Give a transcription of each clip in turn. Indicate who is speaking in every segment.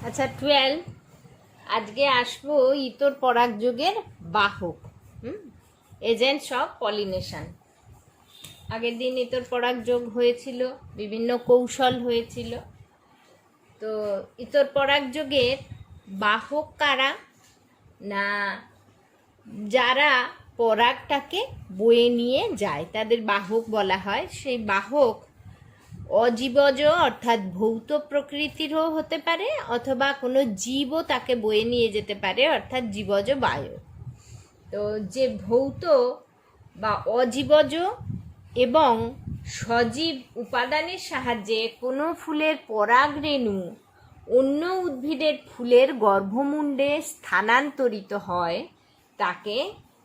Speaker 1: আচ্ছা 12 আজকে আসবো ইতর পরাগ যুগের বাহক এজেন্টস অফ পলিনেশন। আগের দিন ইতর পরাগ যোগ হয়েছিল, বিভিন্ন কৌশল হয়েছিল। তো ইতর পরাগ যুগের বাহক কারা? না, যারা পরাগটাকে বয়ে নিয়ে যায় তাদের বাহক বলা হয়। সেই বাহক অজীবজ অর্থাৎ ভৌত প্রকৃতিরও হতে পারে, অথবা কোনো জীবও তাকে বয়ে নিয়ে যেতে পারে অর্থাৎ জীবজ বায়ু। তো যে ভৌত বা অজীবজ এবং সজীব উপাদানের সাহায্যে কোনো ফুলের পরাগ রেণু অন্য উদ্ভিদের ফুলের গর্ভমুণ্ডে স্থানান্তরিত হয় তাকে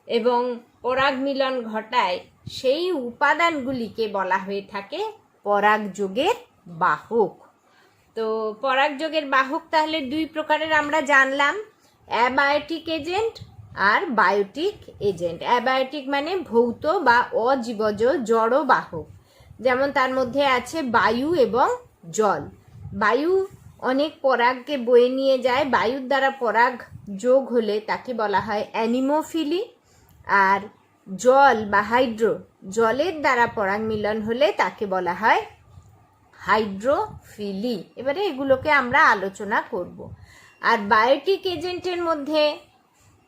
Speaker 1: এবং পরাগ মিলন ঘটায়, সেই উপাদানগুলিকে বলা হয়ে থাকে পরাগযোগের বাহক। তো পরাগযোগের বাহক তাহলে দুই প্রকারের আমরা জানলাম, অ্যাবায়োটিক এজেন্ট আর বায়োটিক এজেন্ট। অ্যাবায়োটিক মানে ভৌত বা অজীবজ জড় বাহক, যেমন তার মধ্যে আছে বায়ু এবং জল। বায়ু অনেক পরাগকে বয়ে নিয়ে যায়, বায়ুর দ্বারা পরাগ যোগ হলে তাকে বলা হয় অ্যানিমোফিলি। আর জল বা জলের দ্বারা পরাগ মিলন হলে তাকে বলা হয় হাইড্রোফিলি। এবারে এগুলোকে আমরা আলোচনা করব। আর বায়োটিক এজেন্টের মধ্যে,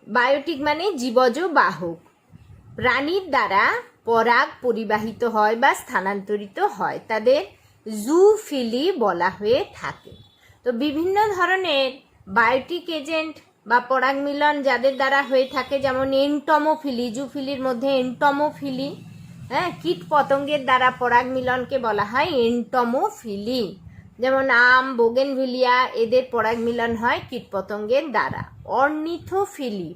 Speaker 1: বায়োটিক মানে জীবজ বাহক, প্রাণীর দ্বারা পরাগ পরিবাহিত হয় বা স্থানান্তরিত হয়, তাদের জুফিলি বলা হয়ে থাকে। তো বিভিন্ন ধরনের বায়োটিক এজেন্ট বা পরাগ মিলন যাদের দ্বারা হয়ে থাকে, যেমন এন্টমোফিলি, জুফিলির মধ্যে এন্টমোফিলি, কীট পতঙ্গের দ্বারা পরাগ মিলনকে বলা হয় এন্টমোফিলি। যেমন আম, বোগেনভিলিয়া, এদের পরাগ মিলন হয় কীট পতঙ্গের দ্বারা। অর্নিথোফিলি,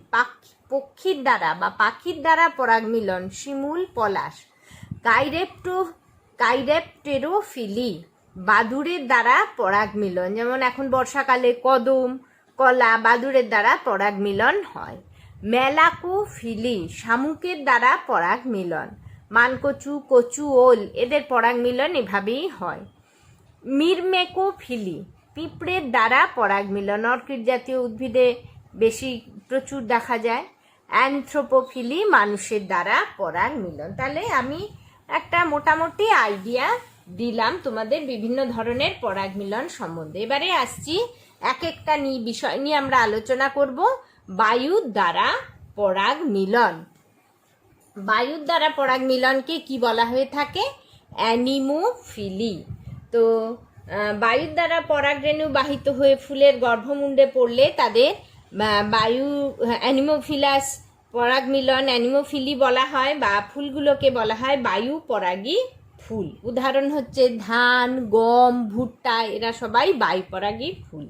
Speaker 1: পক্ষীর দ্বারা বা পাখির দ্বারা পরাগ মিলন, শিমুল, পলাশ। কাইরেপ্টেরোফিলি, বাদুড়ের দ্বারা পরাগ মিলন, যেমন এখন বর্ষাকালে কদম, কলা, বাদুড়ের দ্বারা পরাগ মিলন হয়। মেলাকোফিলি, শামুকের দ্বারা পরাগ মিলন। মানকচু, কচু, ওল, এদের পরাগ মিলন এভাবেই হয়। মিরমেকোফিলি, পিঁপড়ের দ্বারা পরাগ মিলন, অর্কিড জাতীয় উদ্ভিদে বেশি প্রচুর দেখা যায়। অ্যানথ্রোপোফিলি, মানুষের দ্বারা পরাগ মিলন। তাহলে আমি একটা মোটামুটি আইডিয়া দিলাম তোমাদের বিভিন্ন ধরনের পরাগ মিলন সম্বন্ধে। এবারে আসছি এক একটা বিষয় নিয়ে আমরা আলোচনা করব। বায়ুর দ্বারা পরাগ মিলন। বায়ুর দ্বারা পরাগ মিলনকে কি বলা হয়ে থাকে? অ্যানিমোফিলি। তো বায়ুর দ্বারা পরাগ রেণু বাহিত হয়ে ফুলের গর্ভমুণ্ডে পড়লে তাদের বায়ু অ্যানিমোফিলাস পরাগ মিলন অ্যানিমোফিলি বলা হয়, বা ফুলগুলোকে বলা হয় বায়ু পরাগী ফুল। উদাহরণ হচ্ছে ধান, গম, ভুট্টা, এরা সবাই বায়ু পরাগী ফুল।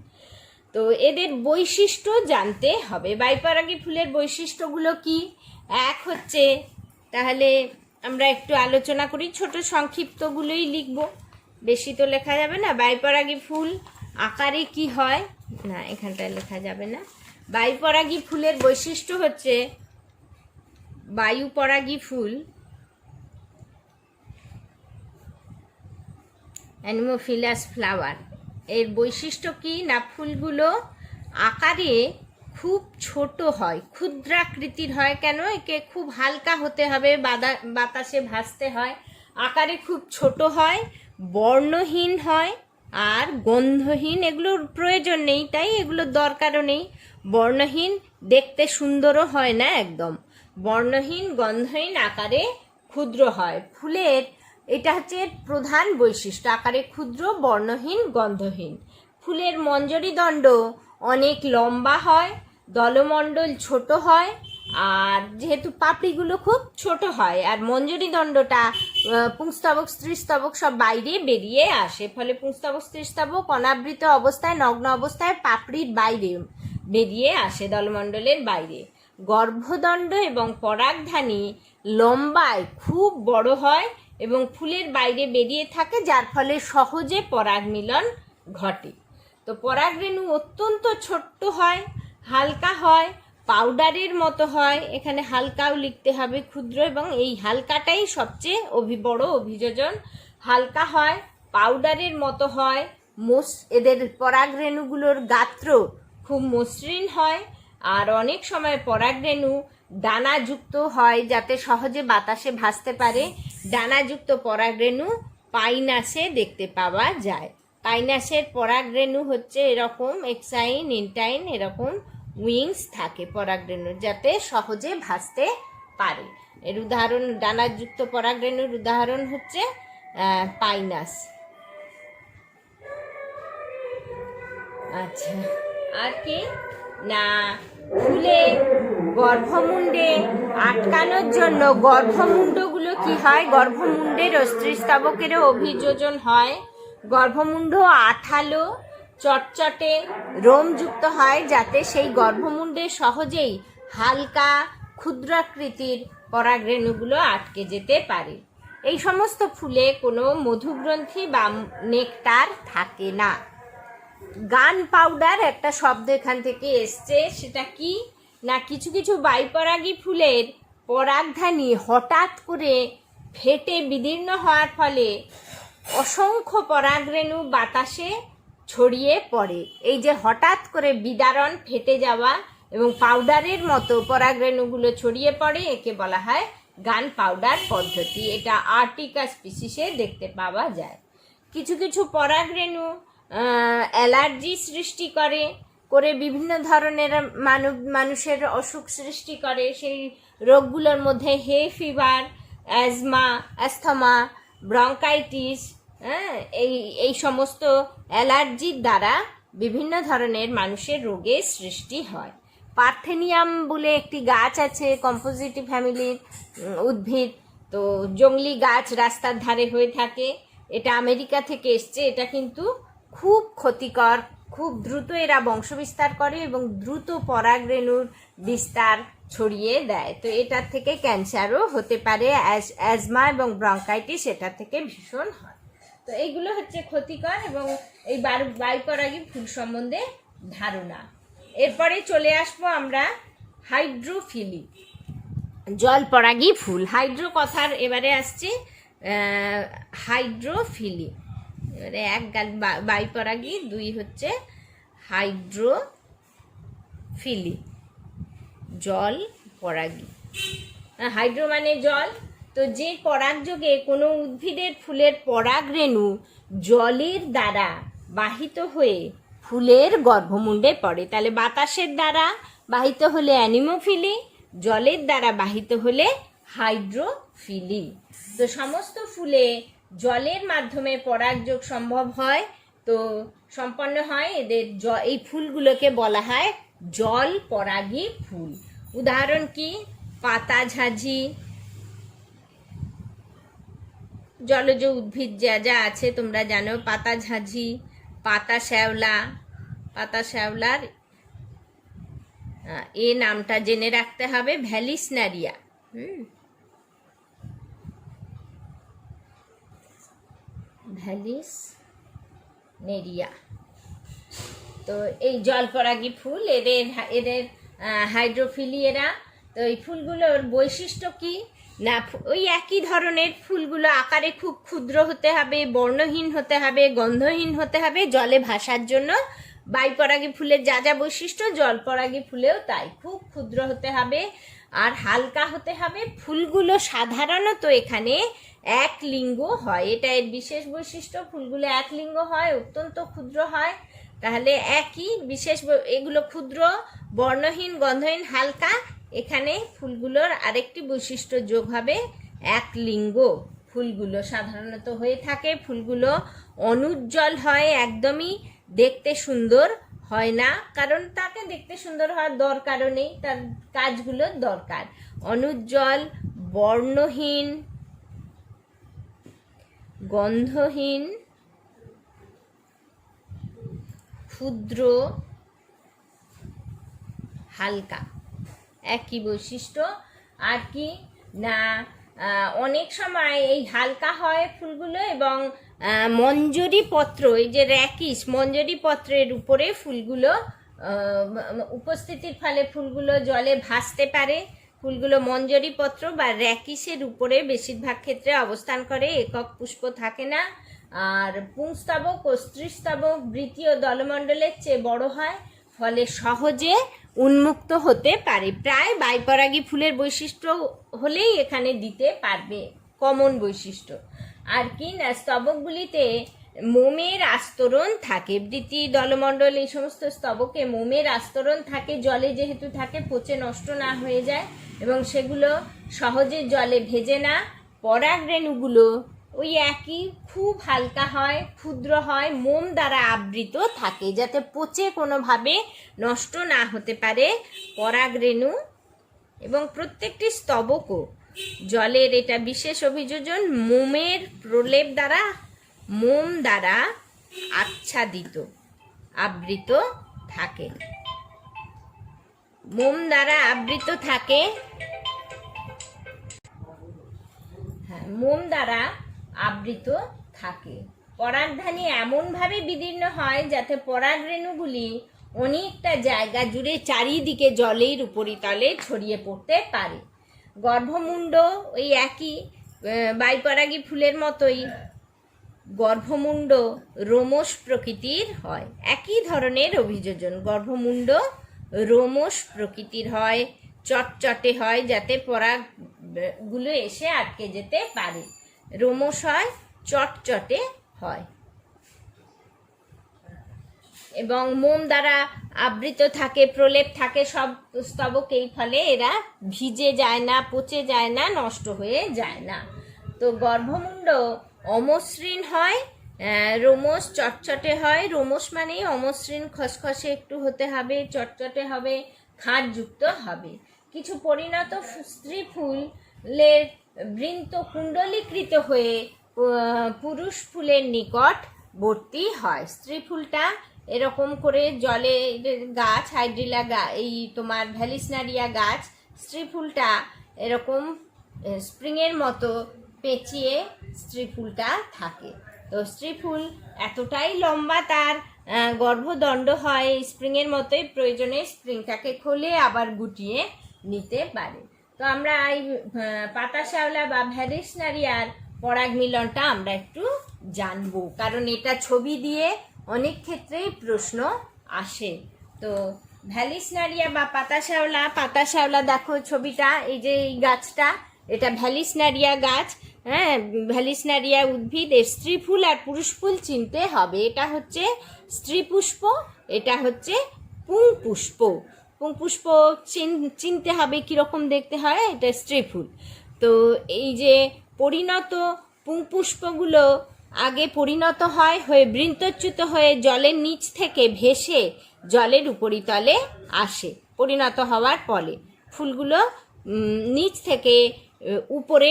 Speaker 1: তো এদের বৈশিষ্ট্য জানতে হবে। বায়ুপরাগী ফুলের বৈশিষ্ট্যগুলো কি? এক হচ্ছে, তাহলে আমরা একটু আলোচনা করি, ছোট সংক্ষিপ্তগুলোই লিখব, বেশি তো লেখা যাবে না। বায়ুপরাগী ফুল আকারে কি হয়, না এখানটায় লেখা যাবে না। বায়ুপরাগী ফুলের বৈশিষ্ট্য হচ্ছে, বায়ুপরাগী ফুল অ্যানিমোফিলাস ফ্লাওয়ার, এর বৈশিষ্ট্য কি না, ফুলগুলো আকারে খুব ছোট হয়, ক্ষুদ্রাকৃতির হয়। কেন? একে খুব হালকা হতে হবে, বাতাসে ভাসতে হয়। আকারে খুব ছোট হয়, বর্ণহীন হয় আর গন্ধহীন। এগুলোর প্রয়োজন নেই, তাই এগুলোর দরকারও নেই। বর্ণহীন, দেখতে সুন্দরও হয় না একদম। বর্ণহীন, গন্ধহীন, আকারে ক্ষুদ্র হয়। ফুলের এটা হচ্ছে প্রধান বৈশিষ্ট্য, আকারে ক্ষুদ্র, বর্ণহীন, গন্ধহীন। ফুলের মঞ্জরি দণ্ড অনেক লম্বা হয়, দলমণ্ডল ছোট হয়, আর যেহেতু পাপড়িগুলো খুব ছোট হয়, আর মঞ্জরি দণ্ডটা পুংস্তবক, স্ত্রীস্তবক সব বাইরে বেরিয়ে আসে, ফলে পুংস্তবক, স্ত্রীস্তবক অনাবৃত অবস্থায়, নগ্ন অবস্থায় পাপড়ির বাইরে বেরিয়ে আসে, দলমণ্ডলের বাইরে। গর্ভদণ্ড এবং পরাগধানী লম্বায় খুব বড় হয় এবং ফুলের বাইরে বেরিয়ে থাকে, যার ফলে সহজে পরাগ মিলন ঘটে। তো পরাগ রেণু অত্যন্ত ছোট্ট হয়, হালকা হয়, পাউডারের মতো হয়। এখানে হালকাও লিখতে হবে, ক্ষুদ্র, এবং এই হালকাটাই সবচেয়ে বড় অভিযোজন। হালকা হয়, পাউডারের মতো হয়, এদের পরাগরেণুগুলোর গাত্র খুব মসৃণ হয়, আর অনেক সময় পরাগরেণু ডানাযুক্ত হয় যাতে সহজে বাতাসে ভাসতে পারে। ডানাযুক্ত পরাগরেণু পাইনাসে দেখতে পাওয়া যায়। পাইনাসের পরাগরেণু হচ্ছে এরকম এক্সাইন ইনটাইন এরকম উইংস থাকে পরাগরেণুর, যাতে সহজে ভাসতে পারে। এর উদাহরণ, ডানাযুক্ত পরাগরেণুর উদাহরণ হচ্ছে পাইনাস। আচ্ছা, আর কি না, ফুলে গর্ভমুণ্ডে আটকানোর জন্য গর্ভমুণ্ডগুলো কি হয়, গর্ভমুণ্ডের স্ত্রীস্তাবকেরও অভিযোজন হয়। গর্ভমুণ্ড আঠালো চটচটে রোমযুক্ত হয় যাতে সেই গর্ভমুণ্ডে সহজেই হালকা ক্ষুদ্রাকৃতির পরাগরেণুগুলো আটকে যেতে পারে। এই সমস্ত ফুলে কোনো মধুগ্রন্থি বা নেকটার থাকে না। গান পাউডার একটা শব্দ এখান থেকে এসছে, সেটা কি না, কিছু কিছু বাইপরাগী ফুলের পরাগধানী হঠাৎ করে ফেটে বিদীর্ণ হওয়ার ফলে অসংখ্য পরাগরেণু বাতাসে ছড়িয়ে পড়ে। এই যে হঠাৎ করে বিদারণ ফেটে যাওয়া এবং পাউডারের মতো পরাগরেণুগুলো ছড়িয়ে পড়ে, একে বলা হয় গান পাউডার পদ্ধতি। এটা আর্টিকা স্পিসিসে দেখতে পাওয়া যায়। কিছু কিছু পরাগরেণু অ্যালার্জি সৃষ্টি করে বিভিন্ন ধরনের মানুষের অসুখ সৃষ্টি করে। সেই রোগগুলোর মধ্যে হে ফিভার, অ্যাস্থমা, ব্রঙ্কাইটিস, এই সমস্ত অ্যালার্জির দ্বারা বিভিন্ন ধরনের মানুষের রোগের সৃষ্টি হয়। পার্থেনিয়াম বলে একটি গাছ আছে, কম্পোজিটি ফ্যামিলির উদ্ভিদ। তো জংলি গাছ রাস্তার ধারে হয়ে থাকে। এটা আমেরিকা থেকে এসছে। এটা কিন্তু খুব ক্ষতিকর, খুব দ্রুত এরা বংশবিস্তার করে এবং দ্রুত পরাগরেণুর বিস্তার ছড়িয়ে দেয়। তো এটার থেকে ক্যান্সারও হতে পারে, অ্যাজমা এবং ব্রঙ্কাইটিস এটার থেকে ভীষণ হয়। তো এইগুলো হচ্ছে ক্ষতিকর এবং এই বাইপরাগী ফুল সম্বন্ধে ধারণা। এরপরে চলে আসবো আমরা হাইড্রোফিলি, জলপরাগী ফুল। হাইড্রো কথার এবারে আসছে হাইড্রোফিলি। এবারে এক বাইপরাগী, দুই হচ্ছে হাইড্রোফিলি, জল পরাগী। হাইড্রো মানে জল। তো যে পরাগযোগে কোনো উদ্ভিদের ফুলের পরাগরেণু জলের দ্বারা বাহিত হয়ে ফুলের গর্ভমুণ্ডে পড়ে, তাহলে বাতাসের দ্বারা বাহিত হলে অ্যানিমোফিলি, জলের দ্বারা বাহিত হলে হাইড্রোফিলি। তো সমস্ত ফুলে জলের মাধ্যমে পরাগযোগ সম্ভব হয়, তো সম্পন্ন হয় এদের এই ফুলগুলোকে বলা হয় জল পরাগী ফুল। উদাহরণ কি, পাতাঝাঁঝি, জলজ উদ্ভিদ যা যা আছে তোমরা জানো, পাতাঝাঁঝি, পাতা শ্যাওলার এ নামটা জেনে রাখতে হবে, ভ্যালিসনারিয়া। ভ্যালিসনেরিয়া। তো এই জলপরাগী ফুল, এদের হাইড্রোফিলি এরা। তো এই ফুলগুলোর বৈশিষ্ট্য কি না, ওই একই ধরনের ফুলগুলো আকারে খুব ক্ষুদ্র হতে হবে, বর্ণহীন হতে হবে, গন্ধহীন হতে হবে জলে ভাসার জন্য। বাইপরাগী ফুলের যা যা বৈশিষ্ট্য, জলপরাগী ফুলেও তাই, খুব ক্ষুদ্র হতে হবে আর হালকা হতে হবে। ফুলগুলো সাধারণত এখানে এক লিঙ্গ হয়, এটা এর বিশেষ বৈশিষ্ট্য। ফুলগুলো এক লিঙ্গ হয়, অত্যন্ত ক্ষুদ্র হয়। তাহলে একই বিশেষ, এগুলো ক্ষুদ্র, বর্ণহীন, গন্ধহীন, হালকা। এখানে ফুলগুলোর আরেকটি বৈশিষ্ট্য যোগ হবে, এক লিঙ্গ ফুলগুলো সাধারণত হয়ে থাকে। ফুলগুলো অনুজ্জ্বল হয়, একদমই দেখতে সুন্দর হয় না, কারণ তাকে দেখতে সুন্দর হওয়ার দরকারও নেই, তার কাজগুলোর দরকার। অনুজ্জ্বল, বর্ণহীন, গন্ধহীন, ক্ষুদ্র, হালকা, একই বৈশিষ্ট্য। আর কি না, অনেক সময় এই হালকা হয় ফুলগুলো এবং মঞ্জরি পত্র, এই যে র্যাকিস, মঞ্জরি পত্রের উপরে ফুলগুলো উপস্থিতির ফলে ফুলগুলো জলে ভাসতে পারে। ফুলগুলো মঞ্জরি পত্র বা র্যাকিসের উপরে বেশিরভাগ ক্ষেত্রে অবস্থান করে, একক পুষ্প থাকে না। আর পুংস্তবক ও স্ত্রীস্তবক বৃতীয় দলমণ্ডলের চেয়ে বড় হয়, ফলে সহজে উন্মুক্ত হতে পারে। প্রায় বাইপরাগী ফুলের বৈশিষ্ট্য হলেই এখানে দিতে পারবে, কমন বৈশিষ্ট্য। আর কি না, স্তবকগুলিতে মোমের আস্তরণ থাকে। বৃতি, দলমণ্ডল, এই সমস্ত স্তবকে মোমের আস্তরণ থাকে। জলে যেহেতু থাকে, পচে নষ্ট না হয়ে যায় এবং সেগুলো সহজে জলে ভেজে না। পরাগরেণুগুলো ওই একই, খুব হালকা হয়, ক্ষুদ্র হয়, মোম দ্বারা আবৃত থাকে, যাতে পচে কোনোভাবে নষ্ট না হতে পারে পরাগরেণু। এবং প্রত্যেকটি স্তবকও জলের, এটা বিশেষ অভিযোজন, মোমের প্রলেপ দ্বারা, মোম দ্বারা আচ্ছাদিত, আবৃত থাকে। মোম দ্বারা আবৃত থাকে, হ্যাঁ, মোম দ্বারা আবৃত থাকে। পরাগধানী এমনভাবে বিদীর্ণ হয় যাতে পরাগরেণুগুলি অনেকটা জায়গা জুড়ে চারিদিকে জলের উপরিতলে ছড়িয়ে পড়তে পারে। গর্ভমুণ্ড ওই একই, বাইপরাগী ফুলের মতোই গর্ভমুণ্ড রোমশ প্রকৃতির হয়। একই ধরনের অভিযোজন, গর্ভমুণ্ড রোমশ প্রকৃতির হয়, চটচটে হয়, যাতে পরাগগুলো এসে আটকে যেতে পারে। রোমশ হয়, চটচটে হয় এবং মোম দ্বারা আবৃত থাকে, প্রলেপ থাকে সব স্তবকেই, ফলে এরা ভিজে যায় না, পচে যায় না, নষ্ট হয়ে যায় না। তো গর্ভমুণ্ড অমসৃণ হয়, রোমশ চটচটে হয়। রোমশ মানেই অমসৃণ, খসখসে একটু হতে হবে, চটচটে হবে, খাঁজযুক্ত হবে। কিছু পরিণত স্ত্রী ফুলের বৃন্ত কুণ্ডলীকৃত হয়ে পুরুষ ফুলের নিকটবর্তী হয়। স্ত্রী ফুলটা এরকম করে জলে, গাছ হাইড্রিলা এই তোমার ভ্যালিসনারিয়া গাছ, স্ত্রী ফুলটা এরকম স্প্রিংয়ের মতো পেঁচিয়ে স্ত্রী ফুলটা থাকে। তো স্ত্রী ফুল এতটাই লম্বা, তার গর্ভদণ্ড হয় স্প্রিংয়ের মতোই, প্রয়োজনে স্প্রিংটাকে খুলে আবার গুটিয়ে নিতে পারে। তো আমরা এই পাতা শ্যাওলা বা ভ্যালিসনারিয়ার পরাগ মিলনটা আমরা একটু জানবো, কারণ এটা ছবি দিয়ে অনেক ক্ষেত্রেই প্রশ্ন আসে। তো ভ্যালিসনারিয়া বা পাতা শ্যাওলা দেখো ছবিটা, এই যে এই গাছটা, এটা ভ্যালিসনারিয়া গাছ। হ্যাঁ, ভ্যালিসনারিয়া উদ্ভিদ, এর স্ত্রী ফুল আর পুরুষ ফুল চিনতে হবে। এটা হচ্ছে স্ত্রী পুষ্প, এটা হচ্ছে পুংপুষ্প। পুংপুষ্প চিনতে হবে কীরকম দেখতে হয়, এটা স্ত্রী ফুল। তো এই যে পরিণত পুংপুষ্পগুলো আগে পরিণত হয়ে বৃন্তচ্যুত হয়ে জলের নিচ থেকে ভেসে জলের উপরিতলে আসে। পরিণত হওয়ার ফলে ফুলগুলো নিচ থেকে উপরে,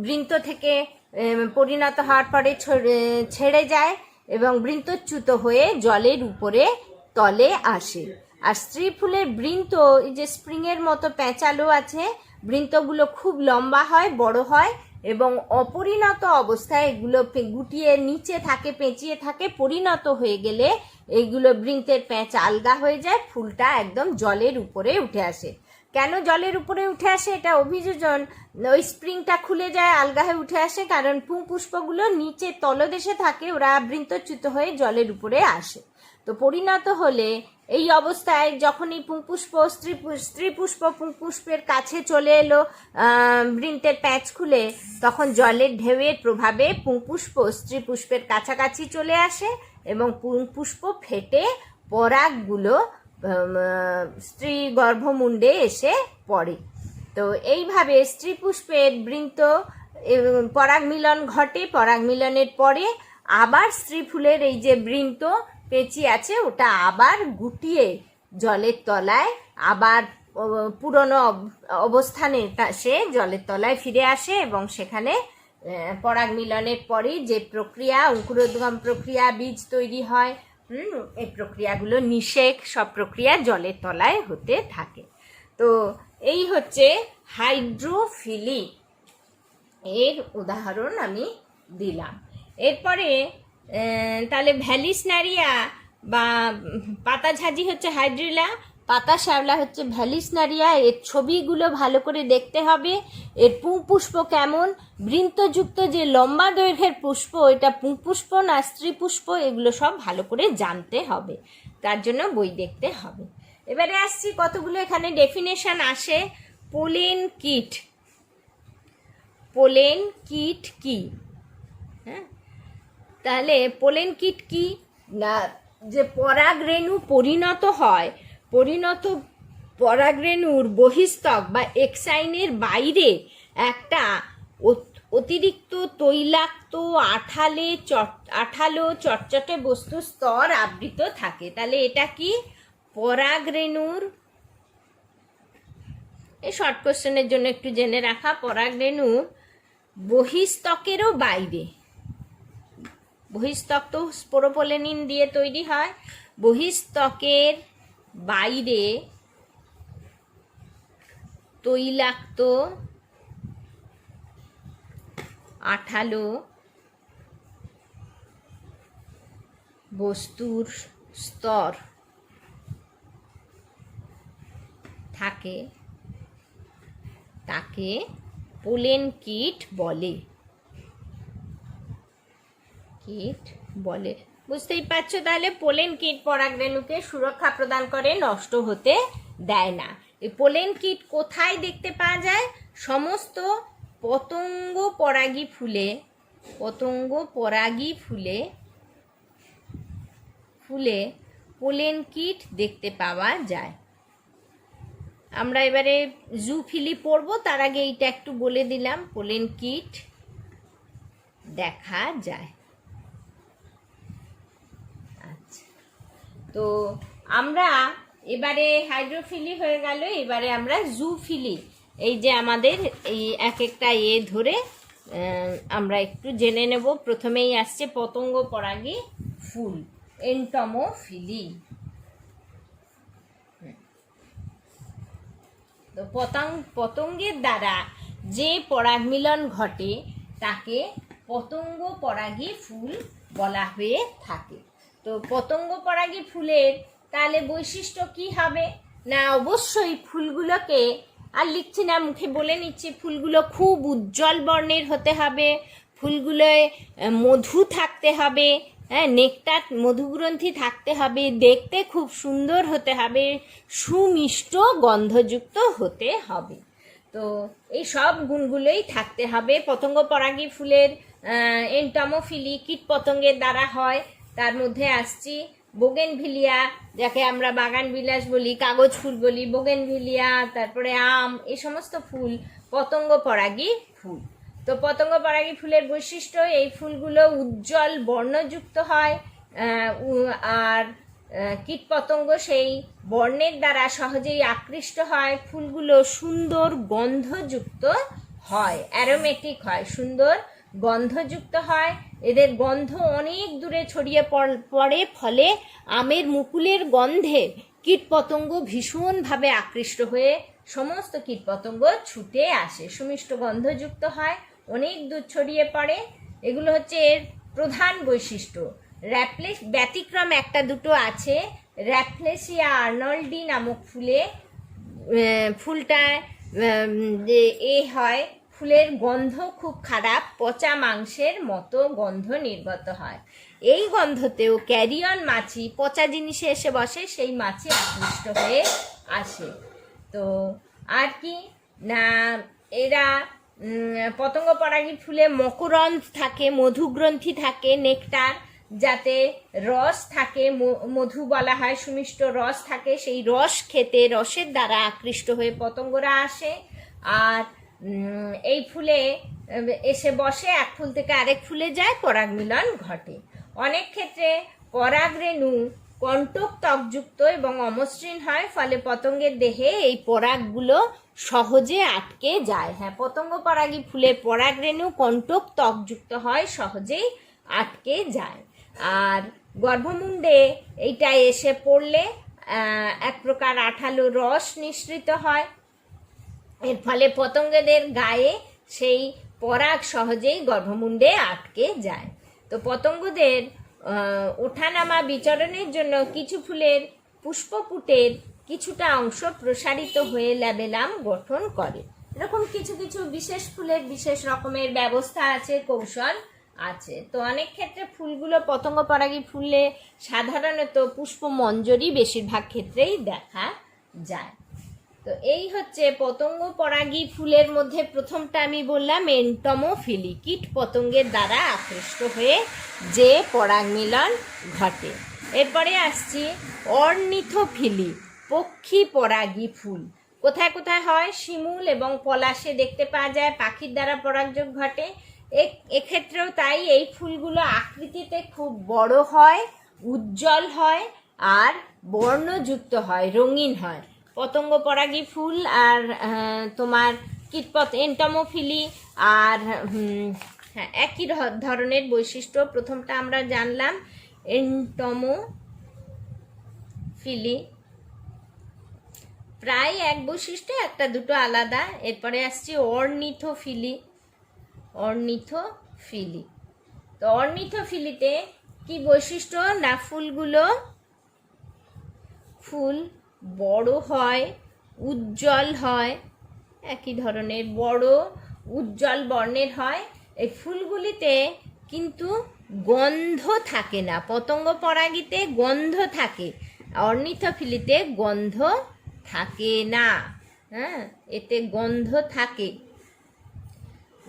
Speaker 1: বৃন্ত থেকে পরিণত হওয়ার পরে ছেড়ে যায় এবং বৃন্তচ্যুত হয়ে জলের উপরে তলে আসে। আর স্ত্রী ফুলের বৃন্ত, এই যে স্প্রিংয়ের মতো প্যাঁচালো আছে, বৃন্তগুলো খুব লম্বা হয়, বড় হয় এবং অপরিণত অবস্থায় এগুলো গুটিয়ে নিচে থাকে, পেঁচিয়ে থাকে। পরিণত হয়ে গেলে এইগুলো বৃন্তের প্যাঁচ আলগা হয়ে যায়, ফুলটা একদম জলের উপরে উঠে আসে। কেন জলের উপরে উঠে আসে, এটা অভিযোজন। ওই স্প্রিংটা খুলে যায়, আলগা হয়ে উঠে আসে, কারণ পুংপুষ্পগুলো নিচে তলদেশে থাকে, ওরা বৃন্তচ্যুত হয়ে জলের উপরে আসে। তো পরিণত হলে এই অবস্থায় যখনই পুংপুষ্প স্ত্রী পুষ্প পুংপুষ্পের কাছে চলে এলো, বৃন্তের প্যাঁচ খুলে, তখন জলের ঢেউয়ের প্রভাবে পুংপুষ্প স্ত্রী পুষ্পের কাছাকাছি চলে আসে এবং পুংপুষ্প ফেটে পরাগগুলো স্ত্রী গর্ভমুণ্ডে এসে পড়ে। তো এইভাবে স্ত্রী পুষ্পের বৃন্ত পরাগ মিলন ঘটে। পরাগ মিলনের পরে আবার স্ত্রী ফুলের এই যে বৃন্ত পেঁচি আছে, ওটা আবার গুটিয়ে জলের তলায় আবার পুরনো অবস্থানে সে জলের তলায় ফিরে আসে এবং সেখানে পরাগ মিলনের পরেই যে প্রক্রিয়া, অঙ্কুরোদ্গম প্রক্রিয়া, বীজ তৈরি হয়, এই প্রক্রিয়াগুলো নিষেক, সব প্রক্রিয়া জলের তলায় হতে থাকে। তো এই হচ্ছে হাইড্রোফিলি, এর উদাহরণ আমি দিলাম। এরপরে তাহলে ভ্যালিসনারিয়া বা পাতাঝাজি হচ্ছে হাইড্রিলা, পাতা শ্যাওলা হচ্ছে ভ্যালিসনারিয়া। এর ছবিগুলো ভালো করে দেখতে হবে। এর পুষ্প কেমন, বৃন্তযুক্ত যে লম্বা দৈর্ঘ্যের পুষ্প, এটা পুষ্প না স্ত্রী পুষ্প, এগুলো সব ভালো করে জানতে হবে। তার জন্য বই দেখতে হবে। এবারে আসছি কতগুলো এখানে ডেফিনেশন আসে। পোলেন কিট, পোলেন কিট কি? হ্যাঁ, তাহলে পোলেন কিট কি না, যে পরাগরেণু পরিণত হয়, পরিণত পরাগরেণুর বহিস্তক বা এক্সাইনের বাইরে একটা অতিরিক্ত তৈলাক্ত আঠালো চটচটে বস্তু স্তর আবৃত থাকে। তাহলে এটা কি? পরাগরেণুর, এই শর্ট কোশ্চেনের জন্য একটু জেনে রাখা, পরাগরেণু বহিস্তকেরও বাইরে, বহিস্তক তো স্পোরোপোলেনিন দিয়ে তৈরি হয়, বহিস্তকের বাইরে তৈলাক্ত আঠালো বস্তুর স্তর থাকে, তাকে পোলেন কিট বলে। কিট বলে, বুঝতেই পারছো। তাহলে পোলেন কিট পরাগরেণুকে সুরক্ষা প্রদান করে, নষ্ট হতে দেয় না। এই পোলেন কিট কোথায় দেখতে পাওয়া যায়? সমস্ত পতঙ্গ পরাগী ফুলে, পতঙ্গ পরাগী ফুলে ফুলে পোলেন কিট দেখতে পাওয়া যায়। আমরা এবারে জুফিলি পড়বো, তার আগে এইটা একটু বলে দিলাম, পোলেন কিট দেখা যায়। আচ্ছা, তো আমরা এবারে হাইড্রোফিলি হয়ে গেল, এবারে আমরা জুফিলি, এই যে আমাদের এই এক একটা ধরে আমরা একটু জেনে নেব। প্রথমেই আসছে পতঙ্গ পরাগী ফুল, এন্টমোফিলি। তো পতঙ্গের দ্বারা যে পরাগ মিলন ঘটে তাকে পতঙ্গ পরাগী ফুল বলা হয়ে থাকে। তো পতঙ্গ পরাগী ফুলের তাহলে বৈশিষ্ট্য কি হবে না, অবশ্যই ফুলগুলোকে, আর লিখছি না, মুখে বলে নিচ্ছি, ফুলগুলো খুব উজ্জ্বল বর্ণের হতে হবে, ফুলগুলোয় মধু থাকতে হবে, হ্যাঁ, নেকটার মধুগ্রন্থি থাকতে হবে, দেখতে খুব সুন্দর হতে হবে, সুমিষ্ট গন্ধযুক্ত হতে হবে। তো এই সব গুণগুলোই থাকতে হবে। পতঙ্গ পরাগী ফুলের এন্টমোফিলি কীট পতঙ্গের দ্বারা হয়। তার মধ্যে আসছি বোগেনভিলিয়া, যাকে আমরা বাগান বিলাস বলি, কাগজ ফুল বলি, বোগেনভিলিয়া, তারপরে আম, এই সমস্ত ফুল পতঙ্গ পরাগী ফুল। তো পতঙ্গ পরাগী ফুলের বৈশিষ্ট্য, এই ফুলগুলো উজ্জ্বল বর্ণযুক্ত হয়, আর কীট পতঙ্গ সেই বর্ণের দ্বারা সহজেই আকৃষ্ট হয়। ফুলগুলো সুন্দর গন্ধযুক্ত হয়, অ্যারোমেটিক হয়, সুন্দর গন্ধযুক্ত হয়। এদের গন্ধ অনেক দূরে ছড়িয়ে পড়ে, ফলে আমের মুকুলের গন্ধে কীটপতঙ্গ ভীষণভাবে আকৃষ্ট হয়ে সমস্ত কীটপতঙ্গ ছুটে আসে, সুমিষ্ট গন্ধযুক্ত হয়, অনেক দূর ছড়িয়ে পড়ে। এগুলো হচ্ছে এর প্রধান বৈশিষ্ট্য। ব্যতিক্রম একটা দুটো আছে। র্যাফলেসিয়া আর্নল্ডি নামক ফুলটায় হয়, ফুলের গন্ধ খুব খারাপ, পচা মাংসের মতো গন্ধ নির্গত হয়। এই গন্ধতেও ক্যারিয়ন মাছি, পচা জিনিসে এসে বসে, সেই মাছি আকৃষ্ট হয়ে আসে। তো আর কি না, এরা পতঙ্গ পরাগী ফুলে মকরন্দ থাকে, মধুগ্রন্থি থাকে, নেকটার, যাতে রস থাকে, মধু বলা হয়, সুমিষ্ট রস থাকে, সেই রস খেতে, রসের দ্বারা আকৃষ্ট হয়ে পতঙ্গরা আসে। আর এই ফুলে এসে বসে, এক ফুল থেকে আরেক ফুলে যায়, পরাগ মিলন ঘটে। অনেক ক্ষেত্রে পরাগরেণু কণ্টক ত্বকযুক্ত এবং অমসৃণ হয়, ফলে পতঙ্গের দেহে এই পরাগগুলো সহজে আটকে যায়। হ্যাঁ, পতঙ্গ পরাগী ফুলে পরাগরেণু কণ্টক ত্বকযুক্ত হয়, সহজেই আটকে যায়। আর গর্ভমুণ্ডে এইটা এসে পড়লে এক প্রকার আঠালো রস নিঃসৃত হয়, এর ফলে পতঙ্গদের গায়ে সেই পরাগ সহজেই গর্ভমুণ্ডে আটকে যায়। তো পতঙ্গদের ওঠানামা বিচরণের জন্য কিছু ফুলের পুষ্পপুটের কিছুটা অংশ প্রসারিত হয়ে ল্যাবেলাম গঠন করে। এরকম কিছু কিছু বিশেষ ফুলের বিশেষ রকমের ব্যবস্থা আছে, কৌশল আছে। তো অনেক ক্ষেত্রে ফুলগুলো পতঙ্গ পরাগী ফুলে সাধারণত পুষ্পমঞ্জরি বেশিরভাগ ক্ষেত্রেই দেখা যায়। তো এই হচ্ছে পতঙ্গ পরাগী ফুলের মধ্যে প্রথমটা আমি বললাম এন্টমোফিলি, কীট পতঙ্গের দ্বারা আকৃষ্ট হয়ে যে পরাগ মিলন ঘটে। এরপরে আসছি অর্নিথোফিলি, পক্ষী পরাগী ফুল। কোথায় কোথায় হয়? শিমুল এবং পলাশে দেখতে পাওয়া যায়, পাখির দ্বারা পরাগযোগ ঘটে। এক্ষেত্রেও তাই। এই ফুলগুলো আকৃতিতে খুব বড় হয়, উজ্জ্বল হয় আর বর্ণযুক্ত হয়, রঙিন হয়। পতঙ্গ পরাগী ফুল আর তোমার এন্টমোফিলি আর হ্যাঁ একই ধরনের বৈশিষ্ট্য। প্রথমটা আমরা জানলাম এন্টমোফিলি, প্রায় এক বৈশিষ্ট্য, একটা দুটো আলাদা। এরপরে আসছে অর্নিথোফিলি। তো অর্নিথোফিলিতে কি বৈশিষ্ট্য? না ফুল বড় হয়, উজ্জ্বল হয়, একই ধরনের বড় উজ্জ্বল বর্ণের হয়। এই ফুলগুলিতে কিন্তু গন্ধ থাকে না। পতঙ্গ পরাগীতে গন্ধ থাকে, অর্নিথোফিলিতে গন্ধ থাকে না। হ্যাঁ, এতে গন্ধ থাকে,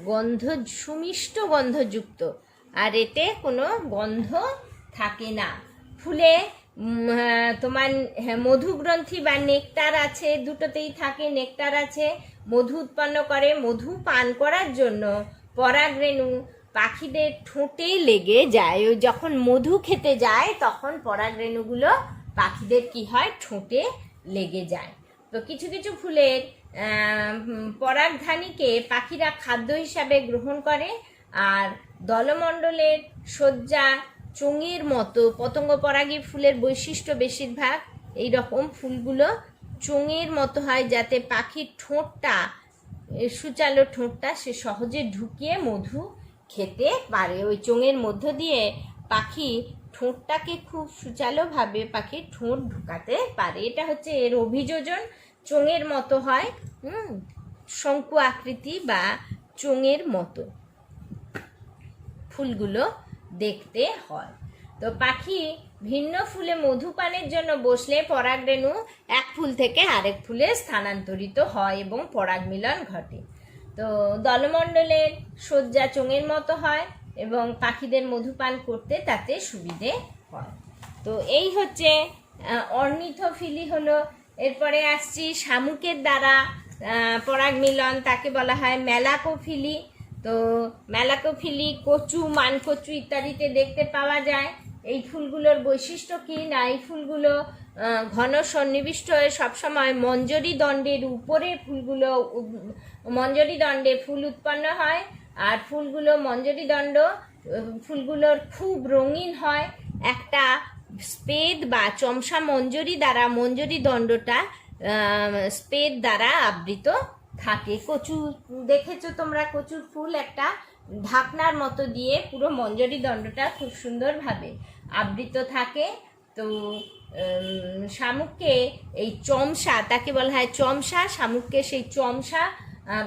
Speaker 1: গন্ধ সুমিষ্ট গন্ধযুক্ত, আর এতে কোনো গন্ধ থাকে না। ফুলে তোমার মধুগ্রন্থি বা নেকটার আছে, দুটোতেই থাকে। নেকটার আছে, মধু উৎপন্ন করে। মধু পান করার জন্য পরাগরেণু পাখিদের ঠোঁটে লেগে যায়। ওই যখন মধু খেতে যায় তখন পরাগরেণুগুলো পাখিদের কি হয়? ঠোঁটে লেগে যায়। তো কিছু কিছু ফুলের পরাগধানীকে পাখিরা খাদ্য হিসাবে গ্রহণ করে। আর দলমণ্ডলের সজ্জা চোঙের মতো পতঙ্গ পরাগী ফুলের বৈশিষ্ট্য বেশিরভাগ এই রকম ফুলগুলো চোঙের মতো হয়, যাতে পাখির ঠোঁটটা, সুচালো ঠোঁটটা সে সহজে ঢুকিয়ে মধু খেতে পারে। ওই চোঙের মধ্য দিয়ে পাখি ঠোঁটটাকে খুব সুচালোভাবে পাখির ঠোঁট ঢুকাতে পারে। এটা হচ্ছে এর অভিযোজন। চোঙের মতো হয়, শঙ্কু আকৃতি বা চোঙের মতো ফুলগুলো দেখতে হয়। তো পাখি ভিন্ন ফুলে মধুপানের জন্য বসলে পরাগরেণু এক ফুল থেকে আরেক ফুলে স্থানান্তরিত হয় এবং পরাগ মিলন ঘটে। তো দলমণ্ডলের সজ্জা চোঙের মতো হয় এবং পাখিদের মধুপান করতে তাতে সুবিধে হয়। তো এই হচ্ছে অর্নিথোফিলি হলো। এরপরে আসছি শামুকের দ্বারা পরাগ মিলন, তাকে বলা হয় মেলাকোফিলি। তো মেলাকোফিলি কচু, মানকচু ইত্যাদিতে দেখতে পাওয়া যায়। এই ফুলগুলোর বৈশিষ্ট্য কি? না, এই ফুলগুলো ঘন সন্নিবিষ্ট হয়ে সবসময় মঞ্জরি দণ্ডের উপরে ফুলগুলো, মঞ্জরি দণ্ডে ফুল উৎপন্ন হয়। আর ফুলগুলোর খুব রঙিন হয়। একটা স্পেদ বা চমসা মঞ্জরি দ্বারা মঞ্জরি দণ্ডটা স্পেদ দ্বারা আবৃত থাকে। কচু দেখেছো তোমরা? কচুর ফুল একটা ঢাকনার মতো দিয়ে পুরো মঞ্জরি দণ্ডটা খুব সুন্দরভাবে আবৃত থাকে। তো শামুককে এই চমসা, তাকে বলা হয় চমসা, শামুককে সেই চমসা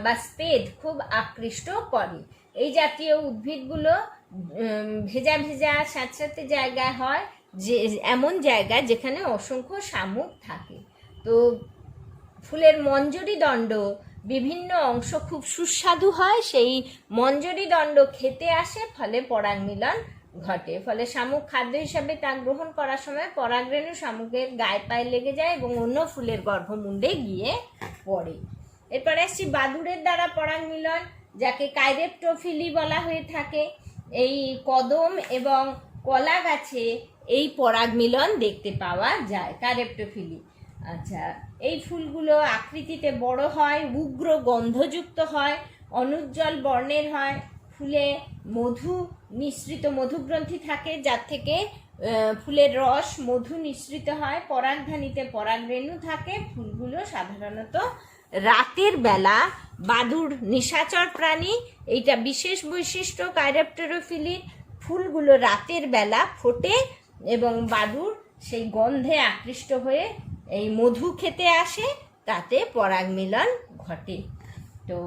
Speaker 1: বা স্পেদ খুব আকৃষ্ট করে। এই জাতীয় উদ্ভিদগুলো ভেজা ভেজা স্যাঁতস্যাঁতে জায়গায় হয়, যে এমন জায়গা যেখানে অসংখ্য শামুক থাকে। তো ফুলের মঞ্জরি দণ্ড বিভিন্ন অংশ খুব সুস্বাদু হয়, সেই মঞ্জরি দণ্ড খেতে আসে, ফলে পরাগ মিলন ঘটে। ফলে শামুক খাদ্য হিসাবে তা গ্রহণ করার সময় পরাগরেণু শামুকের গায়ে পায়ে লেগে যায় এবং অন্য ফুলের গর্ভমুণ্ডে গিয়ে পড়ে। এরপরে আসছি বাদুড়ের দ্বারা পরাগ মিলন, যাকে কাইরেপ্টোফিলি বলা হয়ে থাকে। এই কদম এবং কলা গাছে এই পরাগ মিলন দেখতে পাওয়া যায়, কাইরেপ্টোফিলি। আচ্ছা, এই ফুলগুলো আকৃতিতে বড় হয়, উগ্র গন্ধযুক্ত হয়, অনুজ্জ্বল বর্ণের হয়। ফুলে মধুগ্রন্থি থাকে, যার থেকে ফুলের রস মধু নিঃসৃত হয়। পরাগধানীতে পরাগরেণু থাকে। ফুলগুলো সাধারণত রাতের বেলা, বাদুড় নিশাচর প্রাণী, এইটা বিশেষ বৈশিষ্ট্য কাইরেপ্টোফিলির। ফুলগুলো রাতের বেলা ফোটে এবং বাদুড় সেই গন্ধে আকৃষ্ট হয়ে এই মধু খেতে আসে, তাতে পরাগ মিলন ঘটে। তো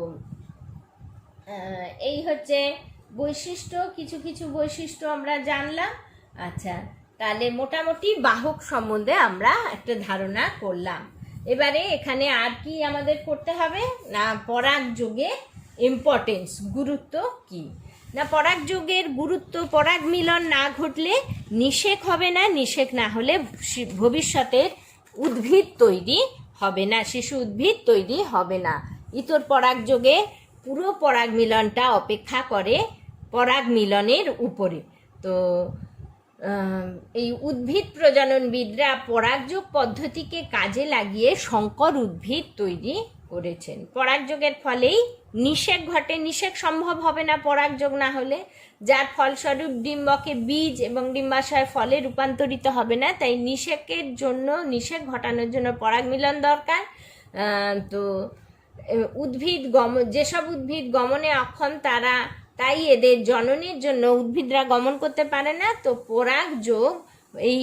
Speaker 1: এই হচ্ছে বৈশিষ্ট্য, কিছু কিছু বৈশিষ্ট্য আমরা জানলাম। আচ্ছা, তাহলে মোটামুটি বাহক সম্বন্ধে আমরা একটা ধারণা করলাম। এবারে এখানে আর কি আমাদের করতে হবে না, পরাগ যোগে ইম্পর্টেন্স, গুরুত্ব কি না। পরাগ যোগের গুরুত্ব, পরাগ মিলন না ঘটলে নিষেক হবে না, নিষেক না হলে ভবিষ্যতের উদ্ভিদ তৈরি হবে না, শিশু উদ্ভিদ তৈরি হবে না। ইতর পরাগ যোগে পুরো পরাগ মিলনটা অপেক্ষা করে পরাগ মিলনের উপরে। তো এই উদ্ভিদ প্রজননবিদরা পরাগযোগ পদ্ধতিকে কাজে লাগিয়ে সংকর উদ্ভিদ তৈরি করেছেন। পরাগযোগের ফলেই নিষেক ঘটে, নিষেক সম্ভব হবে না পরাগযোগ না হলে, যার ফলস্বরূপ ডিম্বকে বীজ এবং ডিম্বাশয় ফলে রূপান্তরিত হবে না। তাই নিষেকের জন্য, নিষেক ঘটানোর জন্য পরাগ মিলন দরকার। তো উদ্ভিদ যেসব উদ্ভিদ গমনে অক্ষম তাই এদের জননের জন্য উদ্ভিদরা গমন করতে পারে না। তো পরাগ যোগ এই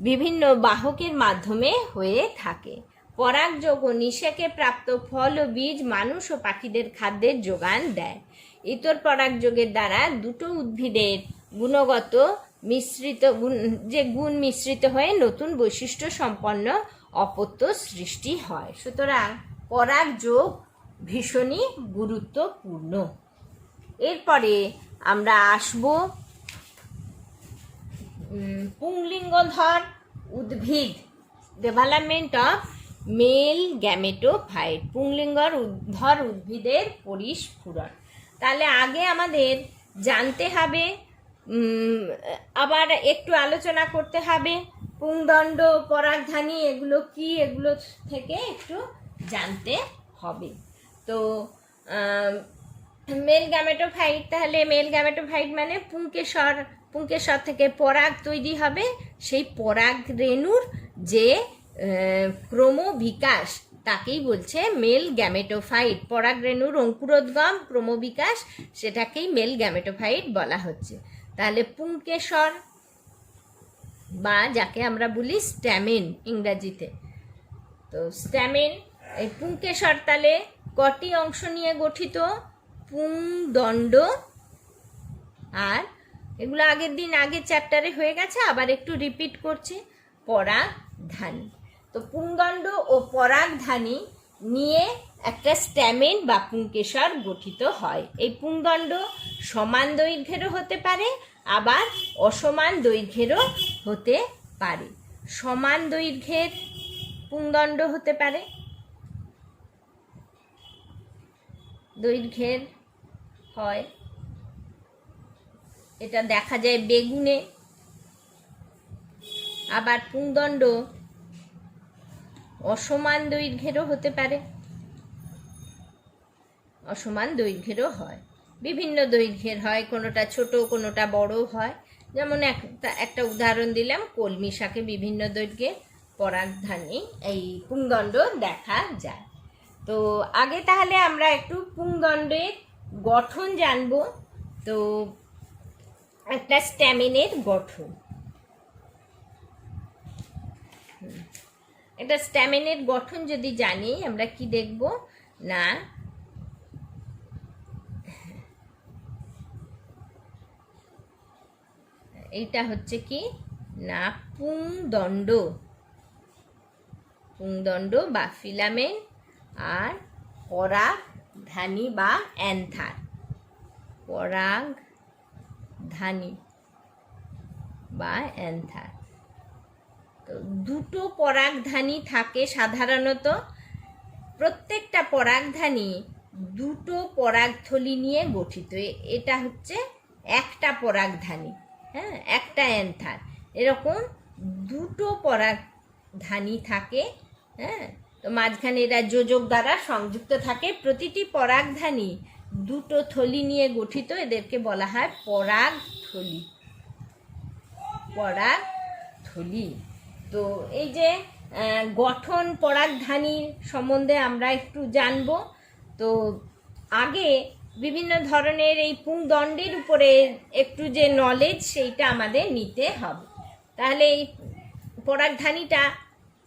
Speaker 1: বিভিন্ন বাহকের মাধ্যমে হয়ে থাকে। পরাগ যোগ ও নিষেকে প্রাপ্ত ফল ও বীজ মানুষ ও পাখিদের খাদ্যের যোগান দেয়। ইতর পরাগ যোগের দ্বারা দুটো উদ্ভিদের গুণগত গুণ মিশ্রিত হয়ে নতুন বৈশিষ্ট্য সম্পন্ন অপত্য সৃষ্টি হয়। সুতরাং পরাগ যোগ ভীষণই গুরুত্বপূর্ণ। এরপরে আমরা আসব পুংলিঙ্গধর উদ্ভিদ, ডেভেলপমেন্ট অফ মেল গ্যামেটোফাইট, পুংলিঙ্গধর উদ্ভিদের পরিস্ফুরণ। তাহলে আগে আমাদের জানতে হবে, আবার একটু আলোচনা করতে হবে পুংদণ্ড, পরাগধানী এগুলো কি, এগুলো থেকে একটু জানতে হবে। তো মেল গ্যামেটোফাইট, তাহলে মেল গ্যামেটোফাইট মানে পুংকেশর থেকে পরাগ তৈরি হবে। সেই পরাগ রেণুর যে ক্রমবিকাশ তাকেই বলছে মেল গ্যামেটোফাইট। পরাগ রেণুর অঙ্কুরোদ্গম, ক্রমবিকাশ, সেটাকেই মেল গ্যামেটোফাইট বলা হচ্ছে। তাহলে পুংকেশর বা যাকে আমরা বলি স্ট্যামেন ইংরাজিতে, তো স্ট্যামেন, এই পুংকেশর তাহলে কটি অংশ নিয়ে গঠিত? পুংদণ্ড, আর এগুলো আগের চ্যাপ্টারে হয়ে গেছে, আবার একটু রিপিট করছি, পরাগধানী। তো পুংদণ্ড ও পরাগধানী নিয়ে একটা স্ট্যামেন বা পুংকেশর গঠিত হয়। এই পুংদণ্ড সমান দৈর্ঘ্যেরও হতে পারে, আবার অসমান দৈর্ঘ্যেরও হতে পারে। সমান দৈর্ঘ্যের পুংদণ্ড হতে পারে, দৈর্ঘ্যের হয়, এটা দেখা যায় বেগুনে। আবার পুংদণ্ড অসমান দৈর্ঘ্যেরও হতে পারে, অসমান দৈর্ঘ্যেরও হয়, বিভিন্ন দৈর্ঘ্যের হয়, কোনোটা ছোট কোনোটা বড় হয়। যেমন একটা উদাহরণ দিলাম, কলমি শাকে বিভিন্ন দৈর্ঘ্যের পরাগধানী এই পুংদণ্ড দেখা যায়। তো আগে তাহলে আমরা একটু পুংদণ্ডের গঠন জানবো। তো একটা স্ট্যামেনের গঠন, একটা স্ট্যামেনের গঠন যদি জানি আমরা কি দেখব না, এইটা হচ্ছে কি না পুংদণ্ড, পুংদণ্ড বা ফিলামেন্ট, আর পরাগধানী বা অ্যান্থার, পরাগধানী বা অ্যান্থার। তো দুটো পরাগধানী থাকে সাধারণত। প্রত্যেকটা পরাগধানী দুটো পরাগথলি নিয়ে গঠিত। এটা হচ্ছে একটা পরাগধানী, হ্যাঁ, একটা অ্যান্থার। এরকম দুটো পরাগধানী থাকে, হ্যাঁ। তো মাঝখানে এরা যোজক দ্বারা সংযুক্ত থাকে। প্রতিটি পরাগধানী দুটো থলি নিয়ে গঠিত, এদেরকে বলা হয় পরাগথলি, পরাগথলি। তো এই যে গঠন পরাগধানীর সম্বন্ধে আমরা একটু জানব। তো আগে বিভিন্ন ধরনের এই পুংদণ্ডের উপরে একটু যে নলেজ সেইটা আমাদের নিতে হবে। তাহলে এই পরাগধানীটা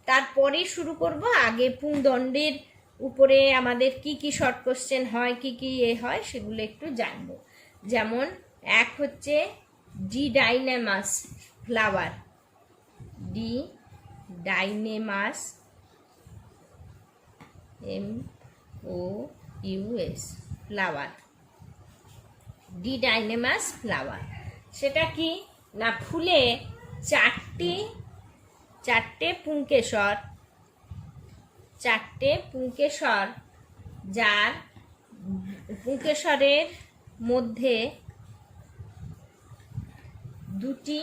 Speaker 1: তারপরে শুরু করব। আগে পুংদণ্ডের উপরে আমাদের কি কি শর্ট কোশ্চেন হয়, কি কি হয় সেগুলো একটু জানবো। যেমন এক হচ্ছে ডিডাইনেমাস ফ্লাওয়ার, ডিডাইনেমাস MOUS ফ্লাওয়ার, ডিডাইনেমাস ফ্লাওয়ার। সেটা কি না, ফুলে চারটে পুংকেশর, যার পুংকেশরের মধ্যে দুটি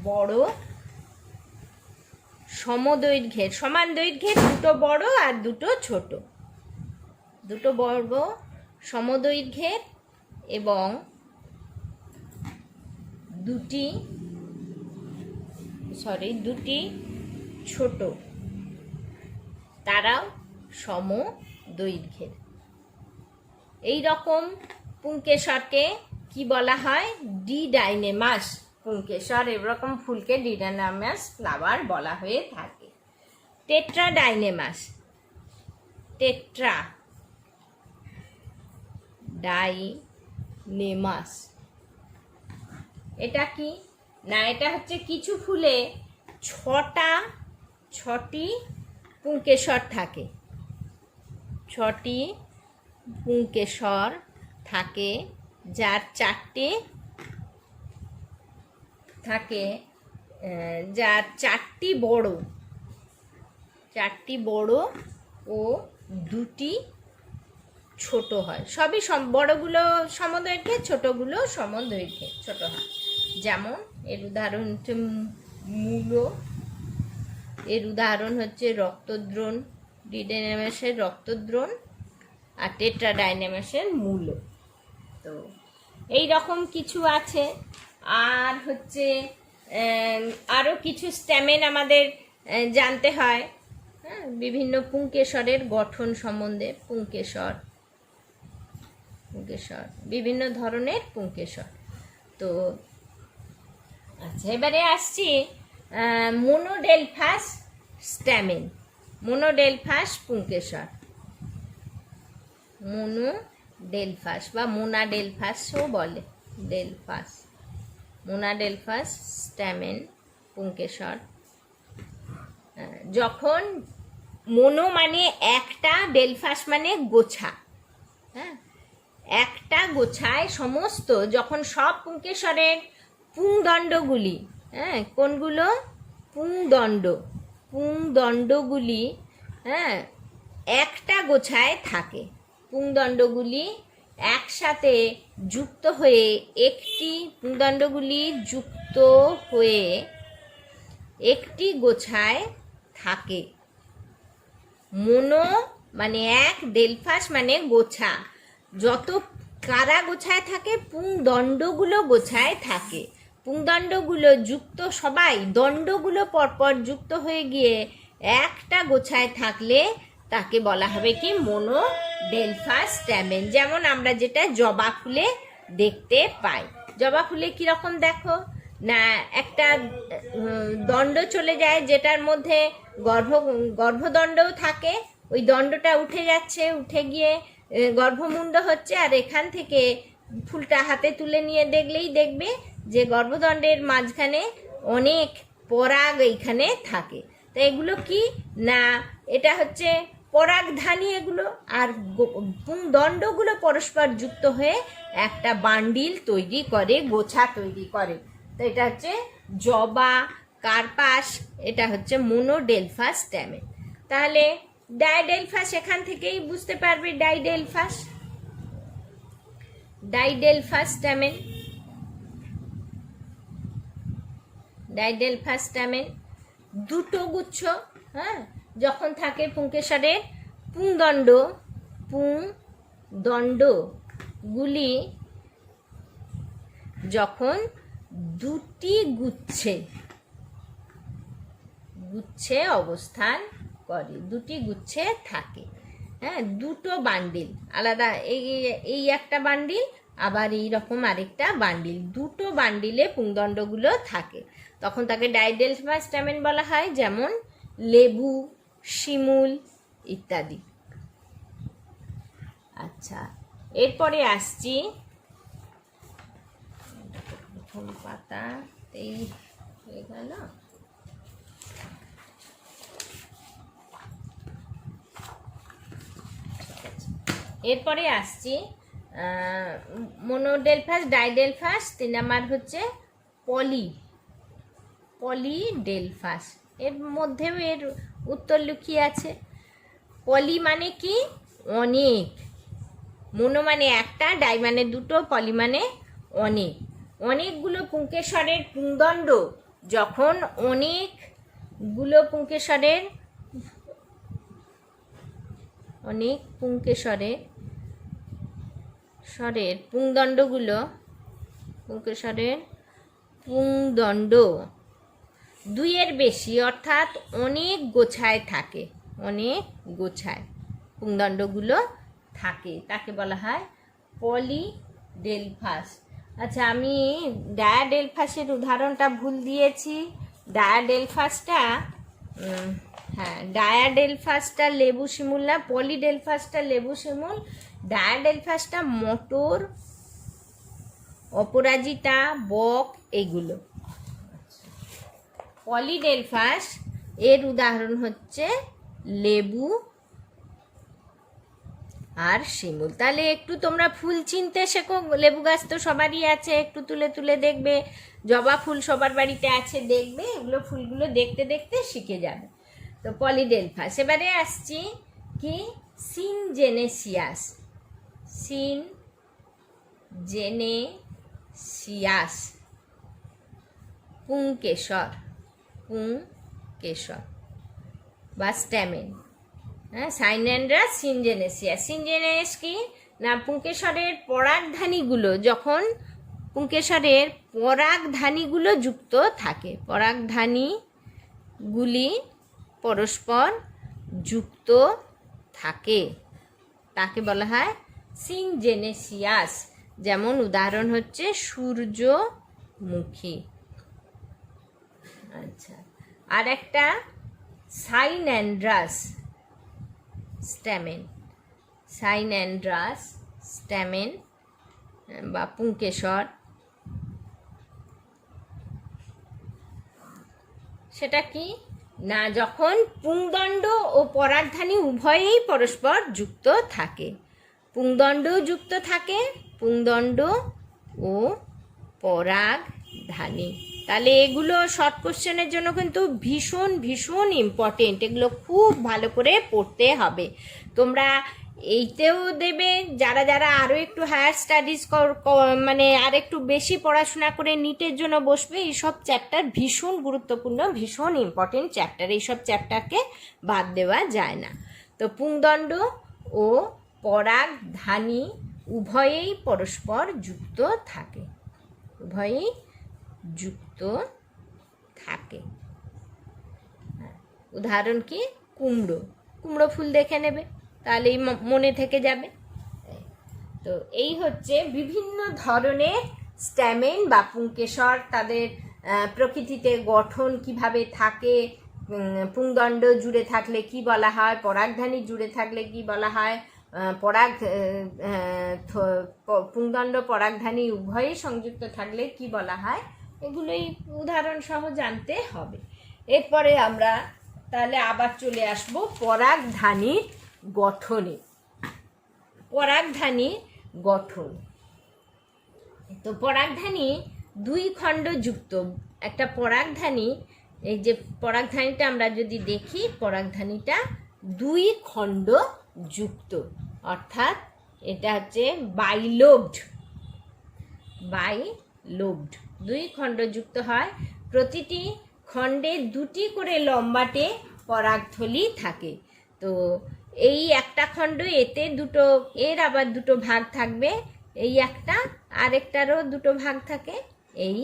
Speaker 1: বড় সমান দৈর্ঘ্যের দুটো বড় আর দুটো ছোট, দুটো বড় সমদৈর্ঘ্যের এবং দুটি ছোট, তারাও সমদৈর্ঘ্যের। এই রকম পুংকেশরকে কি বলা হয়, ডিডাইনেমাস পুংকেশর। এরকম ফুলকে ডিডাইনেমাস ফ্লাওয়ার বলা হয়ে থাকে। টেট্রাডাইনেমাস, টেট্রাডাইনেমাস এটা কি না, এটা হচ্ছে কিছু ফুলে ছটি পুংকেশর থাকে, যার চারটি বড় ও দুটি ছোট হয়। সবই বড়গুলো সমদৈর্ঘ্যের, ছোটগুলো সমদৈর্ঘ্যের ছোট হয়। যেমন এর উদাহরণ হচ্ছে মূলো, এর উদাহরণ হচ্ছে রক্তদ্রোণ, ডিডাইনেমাসের রক্তদ্রোণ আর টেট্রাডাইনেমাসের মূলো। তো এই রকম কিছু আছে। আর হচ্ছে আরও কিছু স্ট্যামেন আমাদের জানতে হয়, হ্যাঁ, বিভিন্ন পুংকেশরের গঠন সম্বন্ধে। পুংকেশর বিভিন্ন ধরনের পুংকেশর। তো আচ্ছা, এবারে আসছি মোনোডেলফাস স্ট্যামেন, মোনোডেলফাস পুংকেশর, মোনোডেলফাস বা মোনাডেলফাসও বলে, মোনাডেলফাস স্ট্যামেন পুংকেশর। যখন মোনো মানে একটা, ডেলফাস মানে গোছা, হ্যাঁ, একটা গোছায় সমস্ত, যখন সব পুংকেশরের পুংদণ্ডগুলি, হ্যাঁ, কোনগুলো পুংদণ্ডগুলি, হ্যাঁ, একটা গোছায় থাকে, পুংদণ্ডগুলি একসাথে যুক্ত হয়ে একটি গোছায় থাকে। মোনো মানে এক, ডেলফাস মানে গোছা, যত কারা গোছায় থাকে, পুংদণ্ডগুলো গোছায় থাকে। পুংদণ্ডগুলো যুক্ত, সবাই দণ্ডগুলো পরপর যুক্ত হয়ে গিয়ে একটা গোছায় থাকলে তাকে বলা হবে কি, মোনোডেলফাস স্ট্যামেন। যেমন আমরা যেটা জবা ফুলে দেখতে পাই। জবা ফুলে কীরকম দেখো না, একটা দণ্ড চলে যায়, যেটার মধ্যে গর্ভদণ্ডও থাকে, ওই দণ্ডটা উঠে যাচ্ছে, উঠে গিয়ে গর্ভমুণ্ড হচ্ছে, আর এখান থেকে ফুলটা হাতে তুলে নিয়ে দেখলেই দেখবে যে গর্ভদণ্ডের মাঝখানে অনেক পরাগ এইখানে থাকে। তো এগুলো কি না, এটা হচ্ছে পরাগধানী এগুলো, আর দণ্ডগুলো পরস্পর যুক্ত হয়ে একটা বান্ডিল তৈরি করে, গোছা তৈরি করে। তো এটা হচ্ছে জবা, কার্পাস, এটা হচ্ছে মোনোডেলফাস স্ট্যামেন। তাহলে ডাইডেলফাস এখান থেকেই বুঝতে পারবে, ডাইডেলফাস স্ট্যামেন দুটো গুচ্ছ, হ্যাঁ, যখন থাকে পুংকেশরের পুংদণ্ডগুলি যখন দুটি গুচ্ছে অবস্থান করে, দুটি গুচ্ছে থাকে, হ্যাঁ, দুটো বান্ডিল আলাদা, এই একটা বান্ডিল, আবার এই রকম আরেকটা বান্ডিল, দুটো বান্ডিলে পুংদণ্ডগুলো থাকে, তখন তাকে ডাইডেলফাস স্ট্যামেন বলা হয়। যেমন লেবু, শিমুল ইত্যাদি। আচ্ছা, এরপরে আসছি প্রথম পাতাতেই হয়ে গেল। এরপরে আসছি মোনোডেলফাস, ডাইডেলফাস, 3 নাম্বার হচ্ছে পলিডেলফাস। এর মধ্যেও এর উত্তর লুকিয়ে আছে। পলি মানে কি? অনেক। মোনো মানে একটা, ডাই মানে দুটো, পলি মানে অনেক। অনেকগুলো পুংকেশরের পুংদণ্ড যখন অনেক পুংকেশরের পুংদণ্ড 2-এর বেশি অর্থাৎ অনেক গোছায় থাকে, পুংদণ্ডগুলো থাকে, তাকে বলা হয় পলিডেলফাস। আচ্ছা, আমি ডায়াডেলফাসের উদাহরণটা ভুল দিয়েছি। ডায়াডেলফাসটা লেবু শিমুল না, পলিডেলফাসটা লেবু শিমুল, ডায়াডেলফাসটা মটর, অপরাজিতা, বক এইগুলো। পলিডেলফাস এর উদাহরণ হচ্ছে লেবু আর শিমুল। তাহলে একটু তোমরা ফুল চিনতে শেখো। লেবু গাছ তো সবারই আছে, একটু তুলে তুলে দেখবে। জবা ফুল সবার বাড়িতে আছে, দেখবে, এগুলো ফুলগুলো দেখতে দেখতে শিখে যাবে। তো পলিডেলফাস। এবারে আসছি কি সিনজেনেসিয়াস, পুংকেশর বা স্ট্যামেন। হ্যাঁ, সাইনেন্ড্রাস, সিনজেনেস কি না, পুংকেশরের পরাগধানীগুলো যখন পুংকেশরের পরাগধানীগুলো যুক্ত থাকে, পরাগধানীগুলি পরস্পর যুক্ত থাকে, তাকে বলা হয় সিনজেনেসিয়াস। যেমন উদাহরণ হচ্ছে সূর্যমুখী। আচ্ছা, আর একটা সাইনেন্ড্রাস স্ট্যামেন বা পুংকেশর। সেটা কি না, যখন পুংদণ্ড ও পরাগধানী উভয়েই পরস্পর যুক্ত থাকে, পুংদণ্ডও যুক্ত থাকে, পুংদণ্ড ও পরাগধানী। তাহলে এগুলো শর্ট কোশ্চেনের জন্য কিন্তু ভীষণ ভীষণ ইম্পর্টেন্ট, এগুলো খুব ভালো করে পড়তে হবে। তোমরা এইতেও দেবে, যারা যারা আরও একটু হায়ার স্টাডিজ মানে আর একটু বেশি পড়াশোনা করে নিটের জন্য বসবে, এইসব চ্যাপ্টার ভীষণ গুরুত্বপূর্ণ, ভীষণ ইম্পর্টেন্ট চ্যাপ্টার। এইসব চ্যাপ্টারকে বাদ দেওয়া যায় না। তো পুংদণ্ড ও পরাগধানী উভয়েই পরস্পর যুক্ত থাকে, উদাহরণ কি কুমড়ো ফুল দেখে নেবে, তাহলেই মনে থেকে যাবে। তো এই হচ্ছে বিভিন্ন ধরনের স্ট্যামেন বা পুংকেশর, তাদের প্রকৃতিতে গঠন কিভাবে থাকে, পুংদণ্ড জুড়ে থাকলে কি বলা হয়, পরাগধানী জুড়ে থাকলে কি বলা হয়, পুংদণ্ড পরাগধানী উভয়ই সংযুক্ত থাকলে কি বলা হয়, এগুলোই উদাহরণ সহ জানতে হবে। এরপরে আমরা তাহলে আবার চলে আসব পরাগধানীর গঠনে। তো পরাগধানী 2 খণ্ড যুক্ত। একটা পরাগধানী, এই যে পরাগধানীটা আমরা যদি দেখি, পরাগধানীটা 2 খণ্ড যুক্ত, অর্থাৎ এটা হচ্ছে বাইলোবড, 2 খণ্ড যুক্ত হয়। প্রতিটি খণ্ডে 2টি করে লম্বাটে পরাগথলি থাকে। তো এই একটা খণ্ড, এতে এর আবার 2টো ভাগ থাকবে, এই একটা, আরেকটারও 2টো ভাগ থাকে, এই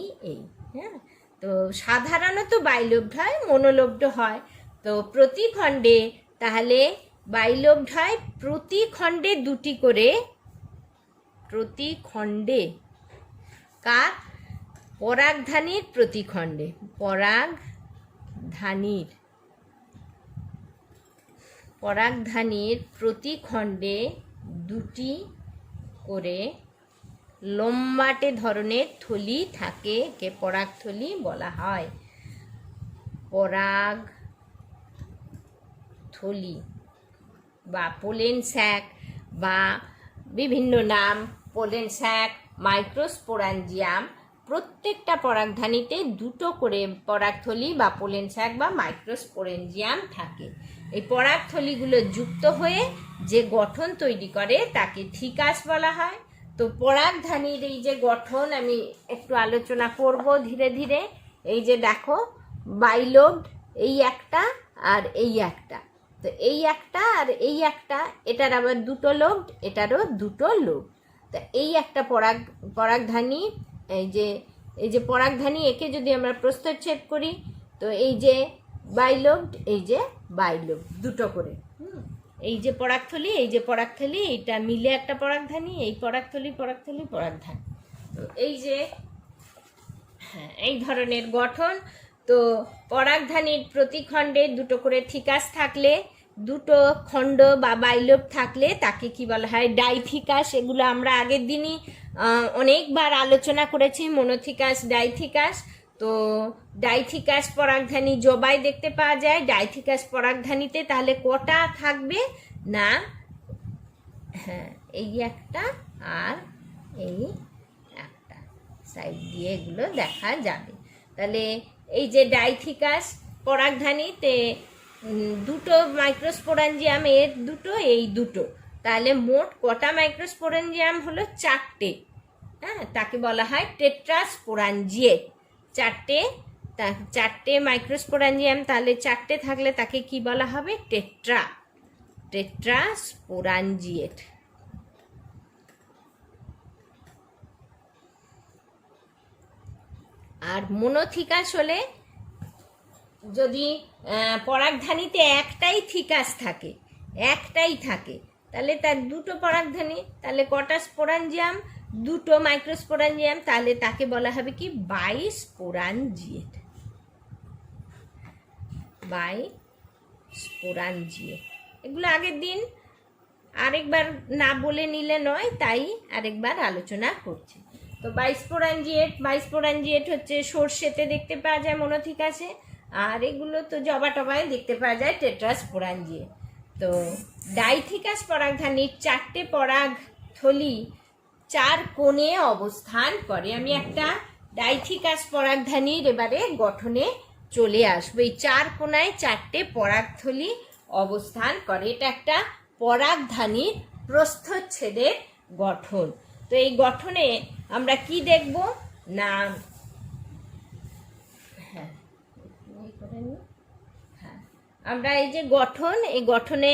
Speaker 1: হ্যাঁ। তো সাধারণত বাইলোবড হয়, মনোলোবড হয়। তো প্রতি খণ্ডে তাহলে বাইলোবড হয়, প্রতি খণ্ডে 2টি করে, কার, পরাগধানীর প্রতি খণ্ডে, পরাগধানীর পরাগধানীর প্রতি খণ্ডে দুটি করে লম্বাটে ধরনের থলি থাকে, কে পরাগথলি বলা হয়। পরাগথলি বা পোলেন স্যাক বা বিভিন্ন নাম, পোলেন স্যাক, মাইক্রোস্পোরাঞ্জিয়াম, প্রত্যেকটা পরাগধানীতে দুটো করে পরাগথলি বা পোলেন স্যাক বা মাইক্রোস্পোরেঞ্জিয়াম থাকে। এই পরাগথলিগুলো যুক্ত হয়ে যে গঠন তৈরি করে তাকে থিকাস বলা হয়। তো পরাগধানীর এই যে গঠন আমি একটু আলোচনা করব ধীরে ধীরে। এই যে দেখো, বাইলোবড এই একটা আর এই একটা, তো এই একটা আর এই একটা, এটার আবার দুটো লোব, এটারও দুটো লোব। তো এই একটা পরাগধানী, এই যে পরাগধানী, একে যদি আমরা প্রস্থচ্ছেদ করি তো এই যে বাইলোবড, এই যে বাইলোব, দুটো করে। এই যে পরাগথলি, এই যে পরাগথলি, এইটা মিলে একটা পরাগধানী, এই পরাগথলি পরাগথলি পরাগধানী। তো এই যে এই ধরনের গঠন। তো পরাগধানীর প্রতি খণ্ডে দুটো করে থিকাস থাকলে, দুটো খণ্ড বা বাইলোব থাকলে তাকে কি বলা হয়? ডাইথিকাস। এগুলো আমরা আগের দিনই অনেকবার আলোচনা করেছি, মনোথিকাস, ডাইথিকাস। তো ডাইথিকাস পরাগধানী জবাই দেখতে পাওয়া যায়। ডাইথিকাস পরাগধানীতে তাহলে কটা থাকবে না, হ্যাঁ, এই একটা আর এই একটা, সাইড দিয়ে এগুলো দেখা যাবে। তাহলে এই যে ডাইথিকাস পরাগধানীতে দুটো মাইক্রোস্পোরাঞ্জিয়াম, এর দুটো, এই দুটো, তাহলে মোট কটা মাইক্রোস্পোরাঞ্জিয়াম হলো? চারটে। হ্যাঁ, তাকে বলা হয় টেট্রাস্পোরাঞ্জিয়েট। চারটে মাইক্রোস্পোরাঞ্জিয়াম, তাহলে চারটে থাকলে তাকে কি বলা হবে? টেট্রাস্পোরাঞ্জিয়েট। আর মনোথিকাস হলে, যদি পরাগধানীতে একটাই থিকাস থাকে, তাহলে তার দুটো পরাগধানী, তাহলে কটা স্পোরাঞ্জিয়াম? দুটো মাইক্রোস্পোরাঞ্জিয়াম, তাহলে তাকে বলা হবে কি? বাইস্পোরাঞ্জিয়েট। এগুলো আগের দিন আরেকবার না বলে নিলে নয়, তাই আরেকবার আলোচনা করছি। তো বাইস্পোরাঞ্জিয়েট হচ্ছে সর্ষেতে দেখতে পাওয়া যায় মনোথিকাসে, আর এগুলো তো জবা টবায় দেখতে পাওয়া যায় টেট্রাস্পোরাঞ্জিয়েট। তো ডাইথিকাস পরাগধানীর চারটে পরাগথলি চার কোণে অবস্থান করে। আমি একটা ডাইথিকাস পরাগধানীর এবারে গঠনে চলে আসবো। এই চার কোণায় চারটে পরাগথলি অবস্থান করে। এটা একটা পরাগধানীর প্রস্থচ্ছেদের গঠন। তো এই গঠনে আমরা কি দেখব না, আমরা এই যে গঠন, এই গঠনে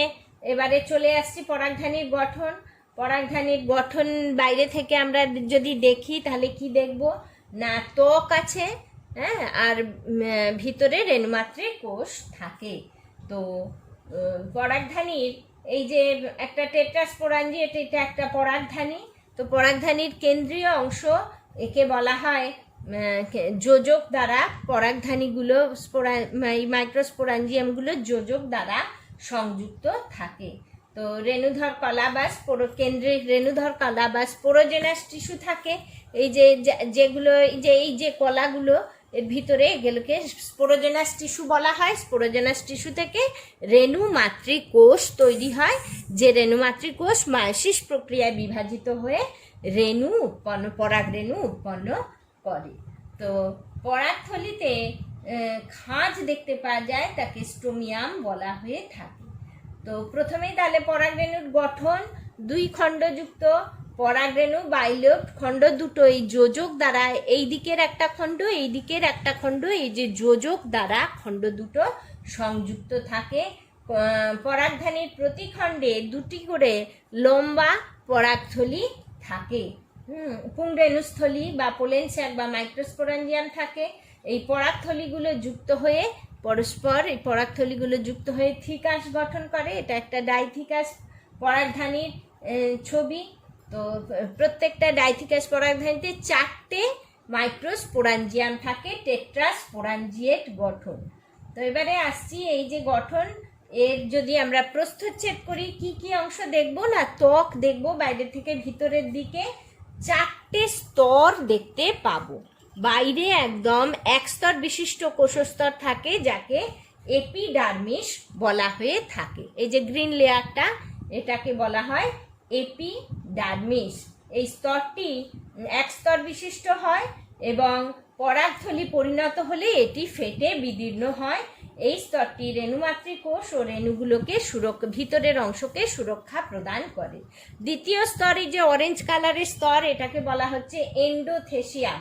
Speaker 1: এবারে চলে আসছি পরাগধানীর গঠন। পরাগধানীর গঠন বাইরে থেকে আমরা যদি দেখি তাহলে কি দেখব না, ত্বক আছে, হ্যাঁ, আর ভিতরে রেণুমাত্রিক কোষ থাকে। তো পরাগধানীর এই যে একটা টেট্রাস্পোরাঞ্জিয়েট, এটা একটা পরাগধানী। তো পরাগধানীর কেন্দ্রীয় অংশ, একে বলা হয় যোজক দ্বারা, পরাগধানীগুলো মাইক্রোস্পোরাঞ্জিয়ামগুলো যোজক দ্বারা সংযুক্ত থাকে। তো রেণুধর কলা বা কেন্দ্রিক রেণুধর কলা বা স্পোরোজেনাস টিস্যু থাকে। এই যে যেগুলো, এই যে কলাগুলো, এর ভিতরে এগুলোকে স্পোরোজেনাস টিস্যু বলা হয়। স্পোরোজেনাস টিস্যু থেকে রেণুমাতৃক কোষ তৈরি হয়, যে রেণুমাতৃক কোষ মায়োসিস প্রক্রিয়ায় বিভাজিত হয়ে পরাগরেণু উৎপন্ন করে। তো পরাগথলিতে খাঁজ দেখতে পাওয়া যায়, তাকে স্টোমিয়াম বলা হয়ে থাকে। তো প্রথমেই তাহলে পরাগরেণুর গঠন, দুই খণ্ডযুক্ত পরাগরেণু, বাইলোব, খণ্ড দুটো এই যোজক দ্বারা, এই দিকের একটা খণ্ড, এই দিকের একটা খণ্ড, এই যে যোজক দ্বারা খণ্ড দুটো সংযুক্ত থাকে। পরাগধানীর প্রতি খণ্ডে দুটি করে লম্বা পরাগথলি থাকে। পুংরেণুস্থলী বা পোলেন স্যাক বা মাইক্রোস্পোরাঞ্জিয়াম থাকে। এই পরাগথলিগুলো যুক্ত হয়ে পরস্পর, এই পরাগথলিগুলো যুক্ত হয়ে থিকাস গঠন করে। এটা একটা ডাইথিকাস পরাগধানীর ছবি। তো প্রত্যেকটা ডাইথিকাস পরাগধানীতে চারটে মাইক্রোস্পোরাঞ্জিয়াম থাকে, টেট্রাস্পোরাঞ্জিয়েট গঠন। তো এবারে আসছি এই যে গঠন, এর যদি আমরা প্রস্থচ্ছেদ করি কি কি অংশ দেখব না, ত্বক দেখব বাইরে থেকে ভিতরের দিকে, 4টে স্তর দেখতে পাবো। বাইরে একদম এক স্তর বিশিষ্ট কোষস্তর থাকে যাকে এপিডার্মিস বলা হয়ে থাকে। এই যে গ্রিন লেয়ারটা, এটাকে বলা হয় এপিডার্মিস। এই স্তরটি এক স্তর বিশিষ্ট হয় এবং পরাগথলি পরিণত হলে এটি ফেটে বিদীর্ণ হয়। এই স্তরটি রেণুমাতৃ কোষ ও রেণুগুলোকে ভিতরের অংশকে সুরক্ষা প্রদান করে। দ্বিতীয় স্তর, এই যে অরেঞ্জ কালারের স্তর, এটাকে বলা হচ্ছে এন্ডোথেসিয়াম।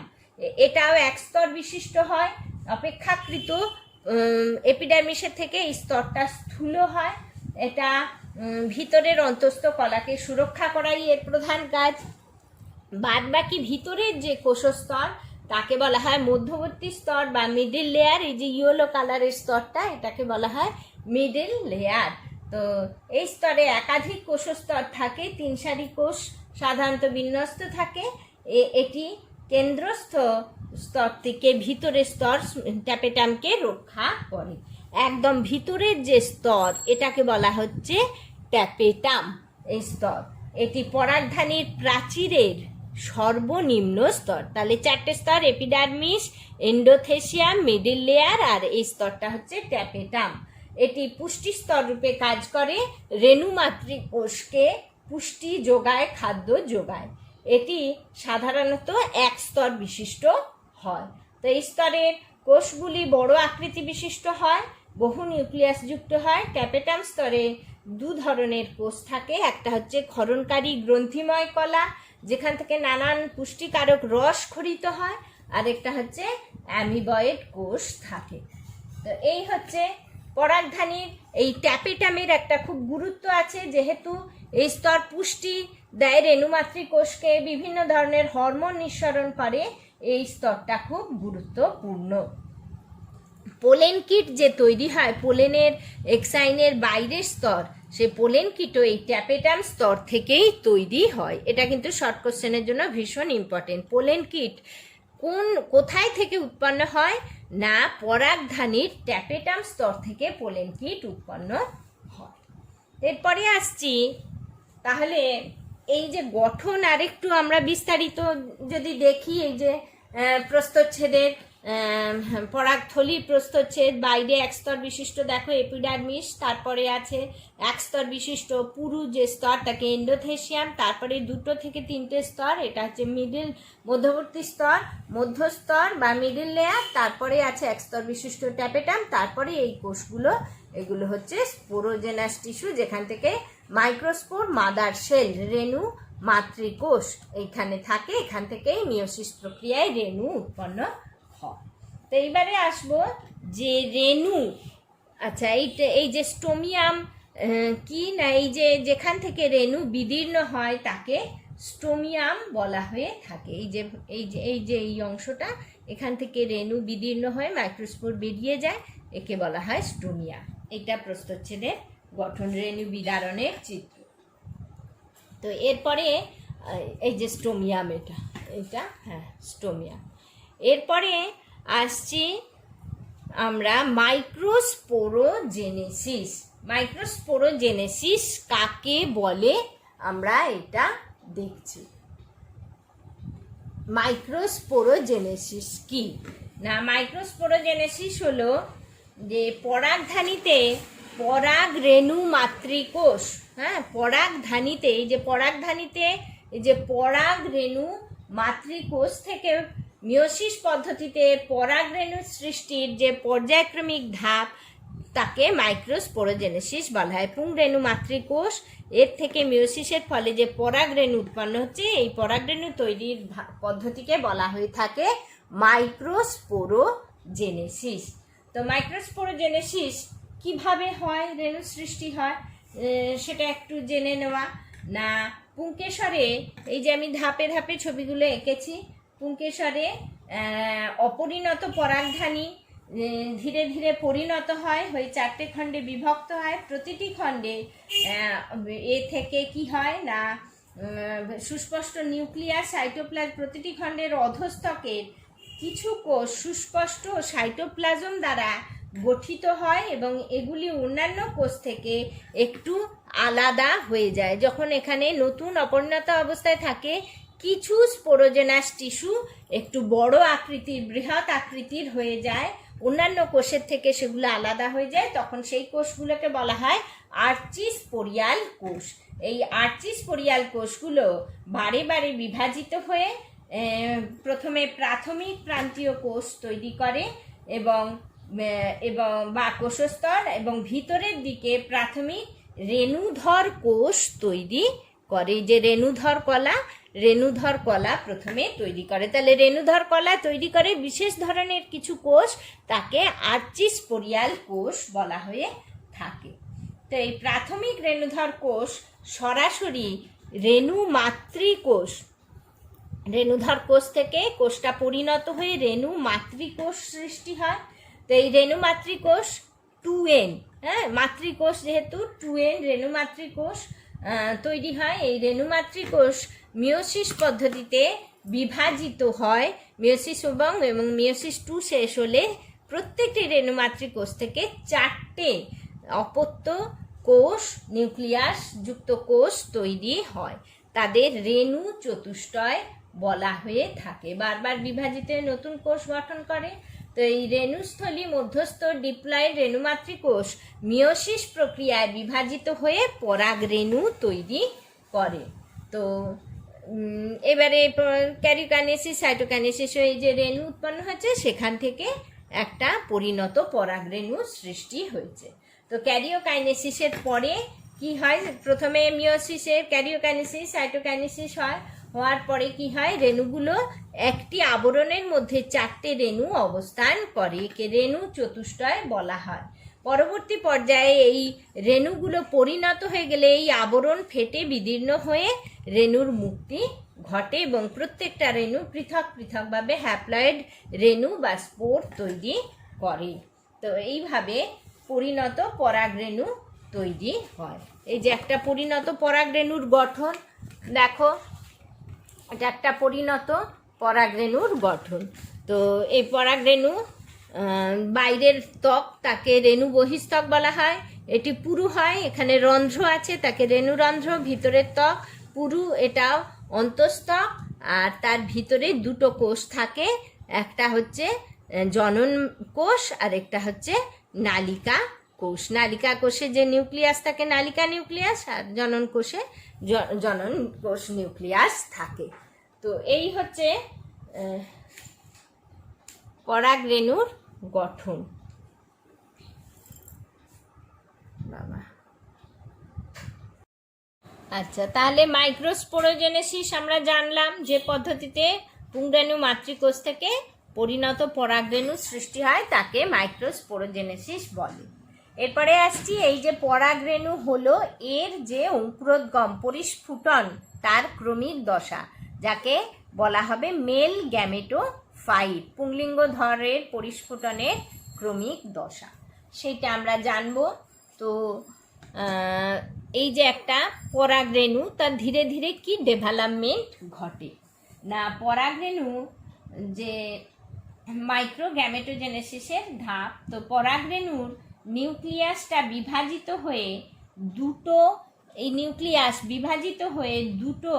Speaker 1: এটাও এক স্তর বিশিষ্ট হয়। অপেক্ষাকৃত এপিডার্মিসের থেকে এই স্তরটা স্থূল হয়। এটা ভিতরের অন্তঃস্থ কলাকে সুরক্ষা করাই এর প্রধান কাজ। বাদ বাকি ভিতরের যে কোষস্তর তাকে বলা হয় মধ্যবর্তী স্তর বা মিডল লেয়ার। এই যে ইয়েলো কালারের স্তরটা, এটাকে বলা হয় মিডল লেয়ার। তো এই স্তরে একাধিক কোষস্তর থাকে, 3 সারি কোষ সাধারণত বিন্যস্ত থাকে। এটি কেন্দ্রস্থ স্তর থেকে ভিতরের স্তর ট্যাপেটামকে রক্ষা করে। একদম ভিতরের যে স্তর এটাকে বলা হচ্ছে ট্যাপেটাম। এই স্তর এটি পরাগধানীর প্রাচীরের সর্বনিম্ন স্তর। তাহলে 4টে স্তর, এপিডার্মিস, এন্ডোথেসিয়াম, মিডল লেয়ার আর এই স্তরটা হচ্ছে ট্যাপেটাম। এটি পুষ্টি স্তর রূপে কাজ করে, রেণুমাতৃ কোষকে পুষ্টি যোগায়, খাদ্য যোগায়। এটি সাধারণত এক স্তর বিশিষ্ট হয়। তো এই স্তরের কোষগুলি বড় আকৃতি বিশিষ্ট হয়, বহু নিউক্লিয়াস যুক্ত হয়। ট্যাপেটাম স্তরে 2 ধরনের কোষ থাকে। একটা হচ্ছে ক্ষরণকারী গ্রন্থিময় কলা, যেখান থেকে নানান পুষ্টিকারক রস খরিত হয়, আর একটা হচ্ছে অ্যামিবয়েড কোষ থাকে। তো এই হচ্ছে পরাগধানীর এই ট্যাপেটামের একটা খুব গুরুত্ব আছে, যেহেতু এই স্তর পুষ্টি দেয় রেণুমাতৃ কোষকে, বিভিন্ন ধরনের হরমোন নিঃসরণ করে, এই স্তরটা খুব গুরুত্বপূর্ণ। পোলেন কিট যে তৈরি হয়, পোলেনের এক্সাইনের বাইরের স্তর, সে পোলেন কিটও এই ট্যাপেটাম স্তর থেকেই তৈরি হয়। এটা কিন্তু শর্ট কোশ্চেনের জন্য ভীষণ ইম্পর্টেন্ট। পোলেন কিট কোথায় থেকে উৎপন্ন হয় না, পরাগধানীর ট্যাপেটাম স্তর থেকে পোলেন কিট উৎপন্ন হয়। এরপরে আসছি, তাহলে এই যে গঠন আরেকটু আমরা বিস্তারিত যদি দেখি, এই যে প্রস্থচ্ছেদের পরাগথলির প্রস্থচ্ছেদ, বাইরে এক স্তর বিশিষ্ট দেখো এপিডার্মিস, তারপরে আছে এক স্তর বিশিষ্ট পুরু যে স্তর তাকে এন্ডোথেসিয়াম, তারপরে 2 থেকে 3টে স্তর, এটা হচ্ছে মধ্যবর্তী স্তর, মধ্যস্তর বা মিডল লেয়ার, তারপরে আছে এক স্তর বিশিষ্ট ট্যাপেটাম, তারপরে এই কোষগুলো, এগুলো হচ্ছে স্পোরোজেনাস টিস্যু, যেখান থেকে মাইক্রোস্পোর মাদার সেল রেণু মাতৃকোষ এইখানে থাকে, এখান থেকেই মিওসিস প্রক্রিয়ায় রেণু উৎপন্ন হয়। তো এইবারে আসবো যে রেণু, আচ্ছা এই যে স্টোমিয়াম কি না, এই যে যেখান থেকে রেণু বিদীর্ণ হয় তাকে স্টোমিয়াম বলা হয়ে থাকে। এই অংশটা, এখান থেকে রেণু বিদীর্ণ হয়ে মাইক্রোস্পোর বেরিয়ে যায়, একে বলা হয় স্টোমিয়া। এটা প্রস্থচ্ছেদের গঠন, রেণু বিদারণের চিত্র। তো এরপরে এই যে স্টোমিয়াম, এটা হ্যাঁ স্টোমিয়াম। এরপরে আসছি আমরা মাইক্রোস্পোরোজেনেসিস। মাইক্রোস্পোরোজেনেসিস কাকে বলে আমরা এটা দেখছি। মাইক্রোস্পোরোজেনেসিস কি না, মাইক্রোস্পোরোজেনেসিস হলো যে পরাগধানীতে পরাগ রেণু মাতৃকোষ, হ্যাঁ পরাগধানীতে, এই যে পরাগধানীতে এই যে পরাগ রেণু মাতৃকোষ থেকে মিওসিস পদ্ধতিতে পরাগ রেণু সৃষ্টির যে পর্যায়ক্রমিক ধাপ তাকে মাইক্রোস্পোরোজেনেসিস বলা হয়। পুংরেণু মাতৃকোষ, এর থেকে মিওসিসের ফলে যে পরাগ রেণু উৎপন্ন হচ্ছে, এই পরাগ রেণু তৈরির পদ্ধতিকে বলা হয়ে থাকে মাইক্রোস্পোরোজেনেসিস। তো মাইক্রোস্পোরোজেনেসিস কিভাবে হয়, রেণু সৃষ্টি হয়, সেটা একটু জেনে নেওয়া না। পুংকেশরে, এই যে আমি ধাপে ধাপে ছবিগুলো এঁকেছি, পুংকেশরে অপরিণত পরাগধানী ধীরে ধীরে পরিণত হয়, হয়ে 4টে খণ্ডে বিভক্ত হয়। প্রতিটি খণ্ডে এ থেকে কি হয় না, সুস্পষ্ট নিউক্লিয়াস, সাইটোপ্লাজম, প্রতিটি খণ্ডের অধস্তকের কিছু কোষ সুস্পষ্ট সাইটোপ্লাজম দ্বারা গঠিত হয় এবং এগুলি অন্যান্য কোষ থেকে একটু আলাদা হয়ে যায়। যখন এখানে নতুন অপরিণত অবস্থায় থাকে, কিছু স্পোরোজেনাস টিস্যু একটু বড় আকৃতির, বৃহৎ আকৃতির হয়ে যায়, অন্যান্য কোষের থেকে সেগুলো আলাদা হয়ে যায়, তখন সেই কোষগুলোকে বলা হয় আর্চিস্পোরিয়াল কোষ। এই আর্চিস্পোরিয়াল কোষগুলো বারে বারে বিভাজিত হয়ে প্রথমে প্রাথমিক প্রান্তীয় কোষ তৈরি করে এবং বা কোষস্তর, এবং ভিতরের দিকে প্রাথমিক রেণুধর কোষ তৈরি করে। যে রেণুধর কলা প্রথমে তৈরি করে। তাহলে রেণুধর কলা তৈরি করে বিশেষ ধরনের কিছু কোষ, তাকে আর্চিস্পোরিয়াল কোষ বলা হয়ে থাকে। তো এই প্রাথমিক রেণুধর কোষ সরাসরি রেণু মাতৃকোষ, রেণুধর কোষ থেকে কোষটা পরিণত হয়ে রেণু মাতৃকোষ সৃষ্টি হয়। তো এই রেণু মাতৃকোষ 2N, মাতৃকোষ যেহেতু 2N রেণু মাতৃকোষ তৈরি হয়। এই রেণু মাতৃকোষ মিওসিস পদ্ধতিতে বিভাজিত হয়। মিওসিস এবং মিওসিস 2 শেষ হলে প্রত্যেকটি রেণু মাতৃকোষ থেকে 4টে অপত্য কোষ, নিউক্লিয়াস যুক্ত কোষ তৈরি হয়। তাদের রেণু চতুষ্টয় বলা হয়ে থাকে। বারবার বিভাজিত নতুন কোষ গঠন করে। তো এই রেণুস্থলী মধ্যস্থ ডিপ্লয়েড রেণু মাতৃকোষ মিওসিস প্রক্রিয়ায় বিভাজিত হয়ে পরাগ রেণু তৈরি করে। তো এবারে ক্যারিওকাইনেসিস, সাইটোকাইনেসিস হয়ে যে রেণু উৎপন্ন হয়েছে, সেখান থেকে একটা পরিণত পরাগ রেণু সৃষ্টি হয়েছে। তো ক্যারিওকাইনেসিসের পরে কি হয়? প্রথমে মিওসিসের ক্যারিওকাইনেসিস, সাইটোকাইনেসিস হয়। হওয়ার পরে কি হয়? রেণুগুলো একটি আবরণের মধ্যে 4টে রেণু অবস্থান করে, একে রেণু চতুষ্টয় বলা হয়। পরবর্তী পর্যায়ে এই রেণুগুলো পরিণত হয়ে গেলে এই আবরণ ফেটে বিদীর্ণ হয়ে রেণুর মুক্তি ঘটে এবং প্রত্যেকটা রেণু পৃথক পৃথকভাবে হ্যাপ্লয়েড রেণু বা স্পোর তৈরি করে। তো এইভাবে পরিণত পরাগ রেণু তৈরি হয়। এই যে একটা পরিণত পরাগ রেণুর গঠন দেখো, এটা একটা পরিণত পরাগ রেণুর গঠন। তো এই পরাগ রেণু বাইরের ত্বক, তাকে রেণু বহিস্তক বলা হয়। এটি পুরু হয়, এখানে রন্ধ্র আছে, তাকে রেণুরন্ধ্র। ভিতরের ত্বক পুরু, এটাও অন্তঃস্তক। আর তার ভিতরে 2টো কোষ থাকে, একটা হচ্ছে জনন কোষ আর একটা হচ্ছে নালিকা কোষ। নালিকা কোষে যে নিউক্লিয়াস থাকে নালিকা নিউক্লিয়াস, আর জনন কোষে জনন কোষ নিউক্লিয়াস থাকে। তো এই হচ্ছে পরাগ রেণুর গঠন। বাবা, আচ্ছা, তাহলে মাইক্রোস্পোরোজেনেসিস আমরা জানলাম, যে পদ্ধতিতে পুংরেণু মাতৃকোষ থেকে পরিণত পরাগ রেণু সৃষ্টি হয় তাকে মাইক্রোস্পোরোজেনেসিস বলে। এরপরে আসছি, এই যে পরাগ রেণু হলো এর যে অঙ্কুরোদ্গম, পরিস্ফুটন, তার ক্রমিক দশা, যাকে বলা হবে মেল গ্যামেটোফাইট, পুংলিঙ্গ ধরের পরিস্ফুটনের ক্রমিক দশা, সেইটা আমরা জানবো। তো এই যে একটা পরাগ রেণু, তার ধীরে ধীরে কি ডেভেলপমেন্ট ঘটে না, পরাগ রেণু যে মাইক্রোগ্যামেটোজেনেসিসের ধাপ। তো পরাগ রেণুর নিউক্লিয়াসটা বিভাজিত হয়ে 2টো, এই নিউক্লিয়াস বিভাজিত হয়ে 2টো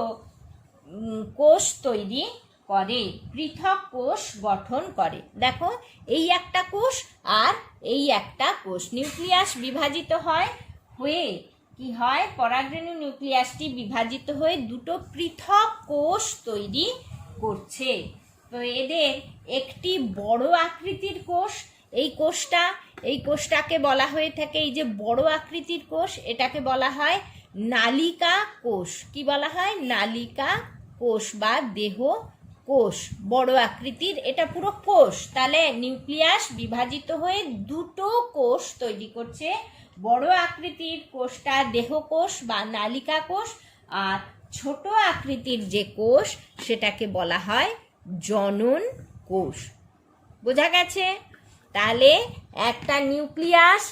Speaker 1: কোষ তৈরি করে, পৃথক কোষ গঠন করে। দেখো, এই একটা কোষ আর এই একটা কোষ, নিউক্লিয়াস বিভাজিত হয়, হয়ে কি হয়? পরাগ রেণু নিউক্লিয়াসটি বিভাজিত হয়ে 2টো পৃথক কোষ তৈরি করছে। তো এদের একটি বড় আকৃতির কোষ, এই কোষটাকে বলা হয়ে থাকে, এই যে বড় আকৃতির কোষ, এটাকে বলা হয় নালিকা কোষ। কি বলা হয়? নালিকা কোষ বা দেহ কোষ। বড় আকৃতির, এটা পুরো কোষ। তাহলে নিউক্লিয়াস বিভাজিত হয়ে 2টো কোষ তৈরি করছে। বড় আকৃতির কোষটা দেহ কোষ বা নালিকা কোষ, আর ছোট আকৃতির যে কোষ সেটাকে বলা হয় জনন কোষ। বোঝা গেছে? তাহলে একটা নিউক্লিয়াস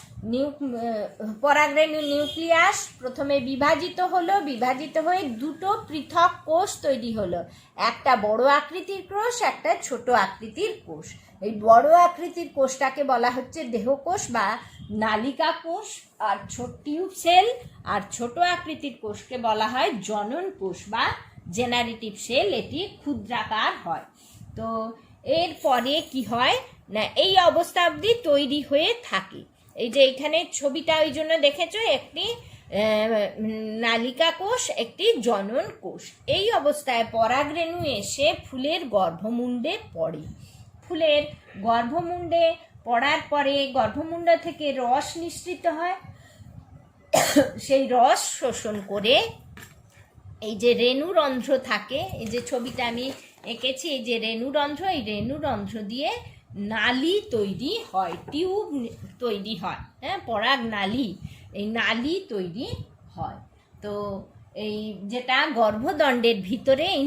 Speaker 1: পরাগরেণু নিউক্লিয়াস প্রথমে বিভাজিত হলো, বিভাজিত হয়ে দুটো পৃথক কোষ তৈরি হলো, একটা বড় আকৃতির কোষ, একটা ছোট আকৃতির কোষ। এই বড় আকৃতির কোষটাকে বলা হচ্ছে দেহকোষ বা নালিকা কোষ, আর টিউব সেল, আর ছোট আকৃতির কোষকে বলা হয় জনন কোষ বা জেনারেটিভ সেল। এটি ক্ষুদ্রাকার হয়। তো এরপরে কি হয় না, এই অবস্থা অবধি তৈরি হয়ে থাকে। এই যে এখানে ছবিটা ওই জন্য দেখেছো, একটি নালিকা কোষ, একটি জনন কোষ। এই অবস্থায় পরাগরেণু এসে ফুলের গর্ভমুণ্ডে পড়ে। ফুলের গর্ভমুণ্ডে পড়ার পরে গর্ভমুণ্ড থেকে রস নিঃসৃত হয়। সেই রস শোষণ করে এই যে রেণুরন্ধ্র থাকে, এই যে ছবিটা আমি এঁকেছি, এই যে রেণুরন্ধ্র, এই রেণুরন্ধ্র দিয়ে নালী তৈরি হয়, টিউব তৈরি হয়, হ্যাঁ, পরাগ নালী, এই নালী তৈরি হয়। তো এই যেটা গর্ভদণ্ডের ভিতরে এই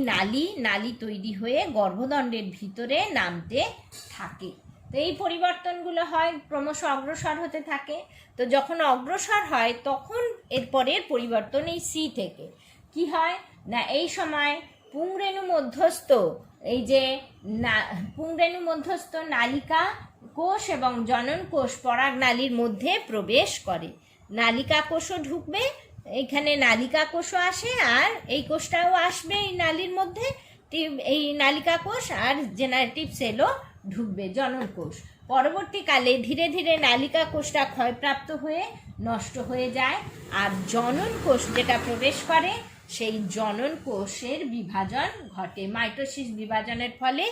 Speaker 1: নালী তৈরি হয়ে গর্ভদণ্ডের ভিতরে নামতে থাকে। তো এই পরিবর্তনগুলো হয়, ক্রমশ অগ্রসর হতে থাকে। তো যখন অগ্রসর হয় তখন এরপরের পরিবর্তন এই সি থেকে কি হয় না, এই সময় পুংরেণু মধ্যস্থ, এই যে পুংরেণু মধ্যস্থ নালিকা কোষ এবং জনন কোষ পরাগ নালীর মধ্যে প্রবেশ করে। নালিকা কোষও ঢুকবে, এইখানে নালিকা কোষও আসে, আর এই কোষটাও আসবে এই নালীর মধ্যে, এই নালিকা কোষ, আর জেনারেটিভ সেলও ঢুকবে, জনন কোষ। পরবর্তীকালে ধীরে ধীরে নালিকা কোষটা ক্ষয়প্রাপ্ত হয়ে নষ্ট হয়ে যায়, আর জনন কোষ যেটা প্রবেশ করে সেই জনন কোষের বিভাজন ঘটে। মাইটোসিস বিভাজনের ফলে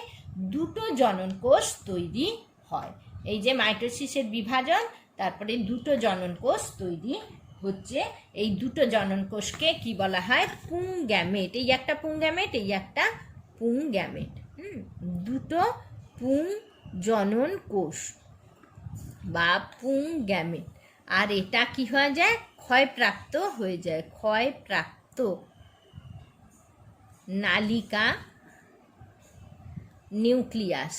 Speaker 1: দুটো জনন কোষ তৈরি হয়। এই যে মাইটোসিসের বিভাজন, তারপরে দুটো জনন কোষ তৈরি হচ্ছে। এই দুটো জনন কোষকে কি বলা হয়, পুংগ্যামেট। এই একটা পুংগ্যামেট, এই একটা পুংগ্যামেট। দুটো পুং জনন কোষ বা পুংগ্যামেট। আর এটা কি হয়ে যায়, ক্ষয়প্রাপ্ত হয়ে যায়, ক্ষয়প্রাপ্ত নালিকা নিউক্লিয়াস,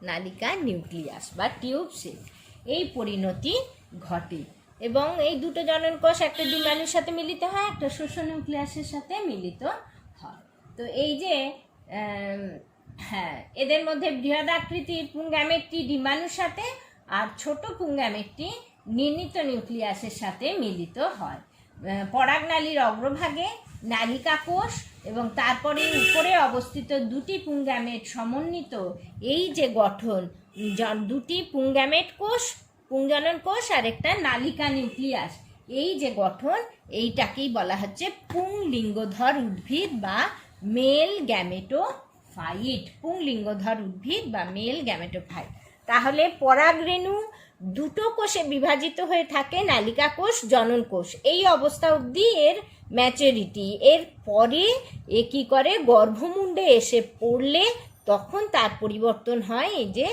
Speaker 1: নালিকা নিউক্লিয়াস বা টিউব সেল, এই পরিণতি ঘটে। এবং এই দুটো জনন কোষ একটা ডিম্বাণুর সাথে মিলিত হয়, একটা শস্য নিউক্লিয়াসের সাথে মিলিত হয়। তো এই যে হ্যাঁ, এদের মধ্যে বৃহৎ আকৃতির পুংগ্যামেটটি ডিম্বাণুর সাথে, আর ছোট পুংগ্যামেটটি নির্ণিত নিউক্লিয়াসের সাথে মিলিত হয়। পরাগনালীর অগ্রভাগে নালিকা কোষ এবং তারপরে উপরে অবস্থিত দুটি পুংগ্যামেট সমন্বিত এই যে গঠন, দুটি পুংগ্যামেট কোষ, পুংজনন কোষ আর একটা নালিকা নিউক্লিয়াস, এই যে গঠন, এইটাকেই বলা হচ্ছে পুংলিঙ্গধর উদ্ভিদ বা মেল গ্যামেটোফাইট। পুংলিঙ্গধর উদ্ভিদ বা মেল গ্যামেটোফাইট। তাহলে পরাগরেণু দুটো কোষে বিভাজিত হয়ে থাকে, নালিকা কোষ, জনন কোষ। এই অবস্থা অবধি এর ম্যাচুরিটি। এর পরে এ কী করে, গর্ভমুণ্ডে এসে পড়লে তখন তার পরিবর্তন হয়, এই যে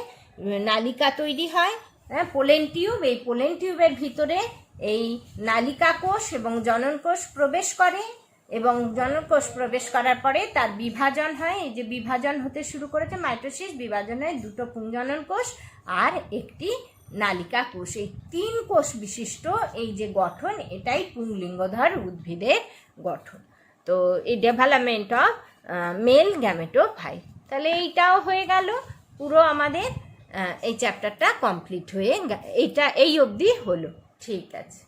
Speaker 1: নালিকা তৈরি হয়, পোলেন টিউব। এই পোলেন টিউবের ভিতরে এই নালিকা কোষ এবং জনন কোষ প্রবেশ করে, এবং জনন কোষ প্রবেশ করার পরে তার বিভাজন হয়। এই যে বিভাজন হতে শুরু করেছে, মাইটোসিস, বিভাজন হয় দুটো পুংজনন কোষ আর একটি নালিকা কোষ। এই তিন কোষ বিশিষ্ট এই যে গঠন, এটাই পুংলিঙ্গধর উদ্ভিদের গঠন। তো এই ডেভেলপমেন্ট অফ মেল গ্যামেটোফাইট। তাহলে এইটাও হয়ে গেল, পুরো আমাদের এই চ্যাপ্টারটা কমপ্লিট হয়ে, এইটা এই অবধি হলো। ঠিক আছে।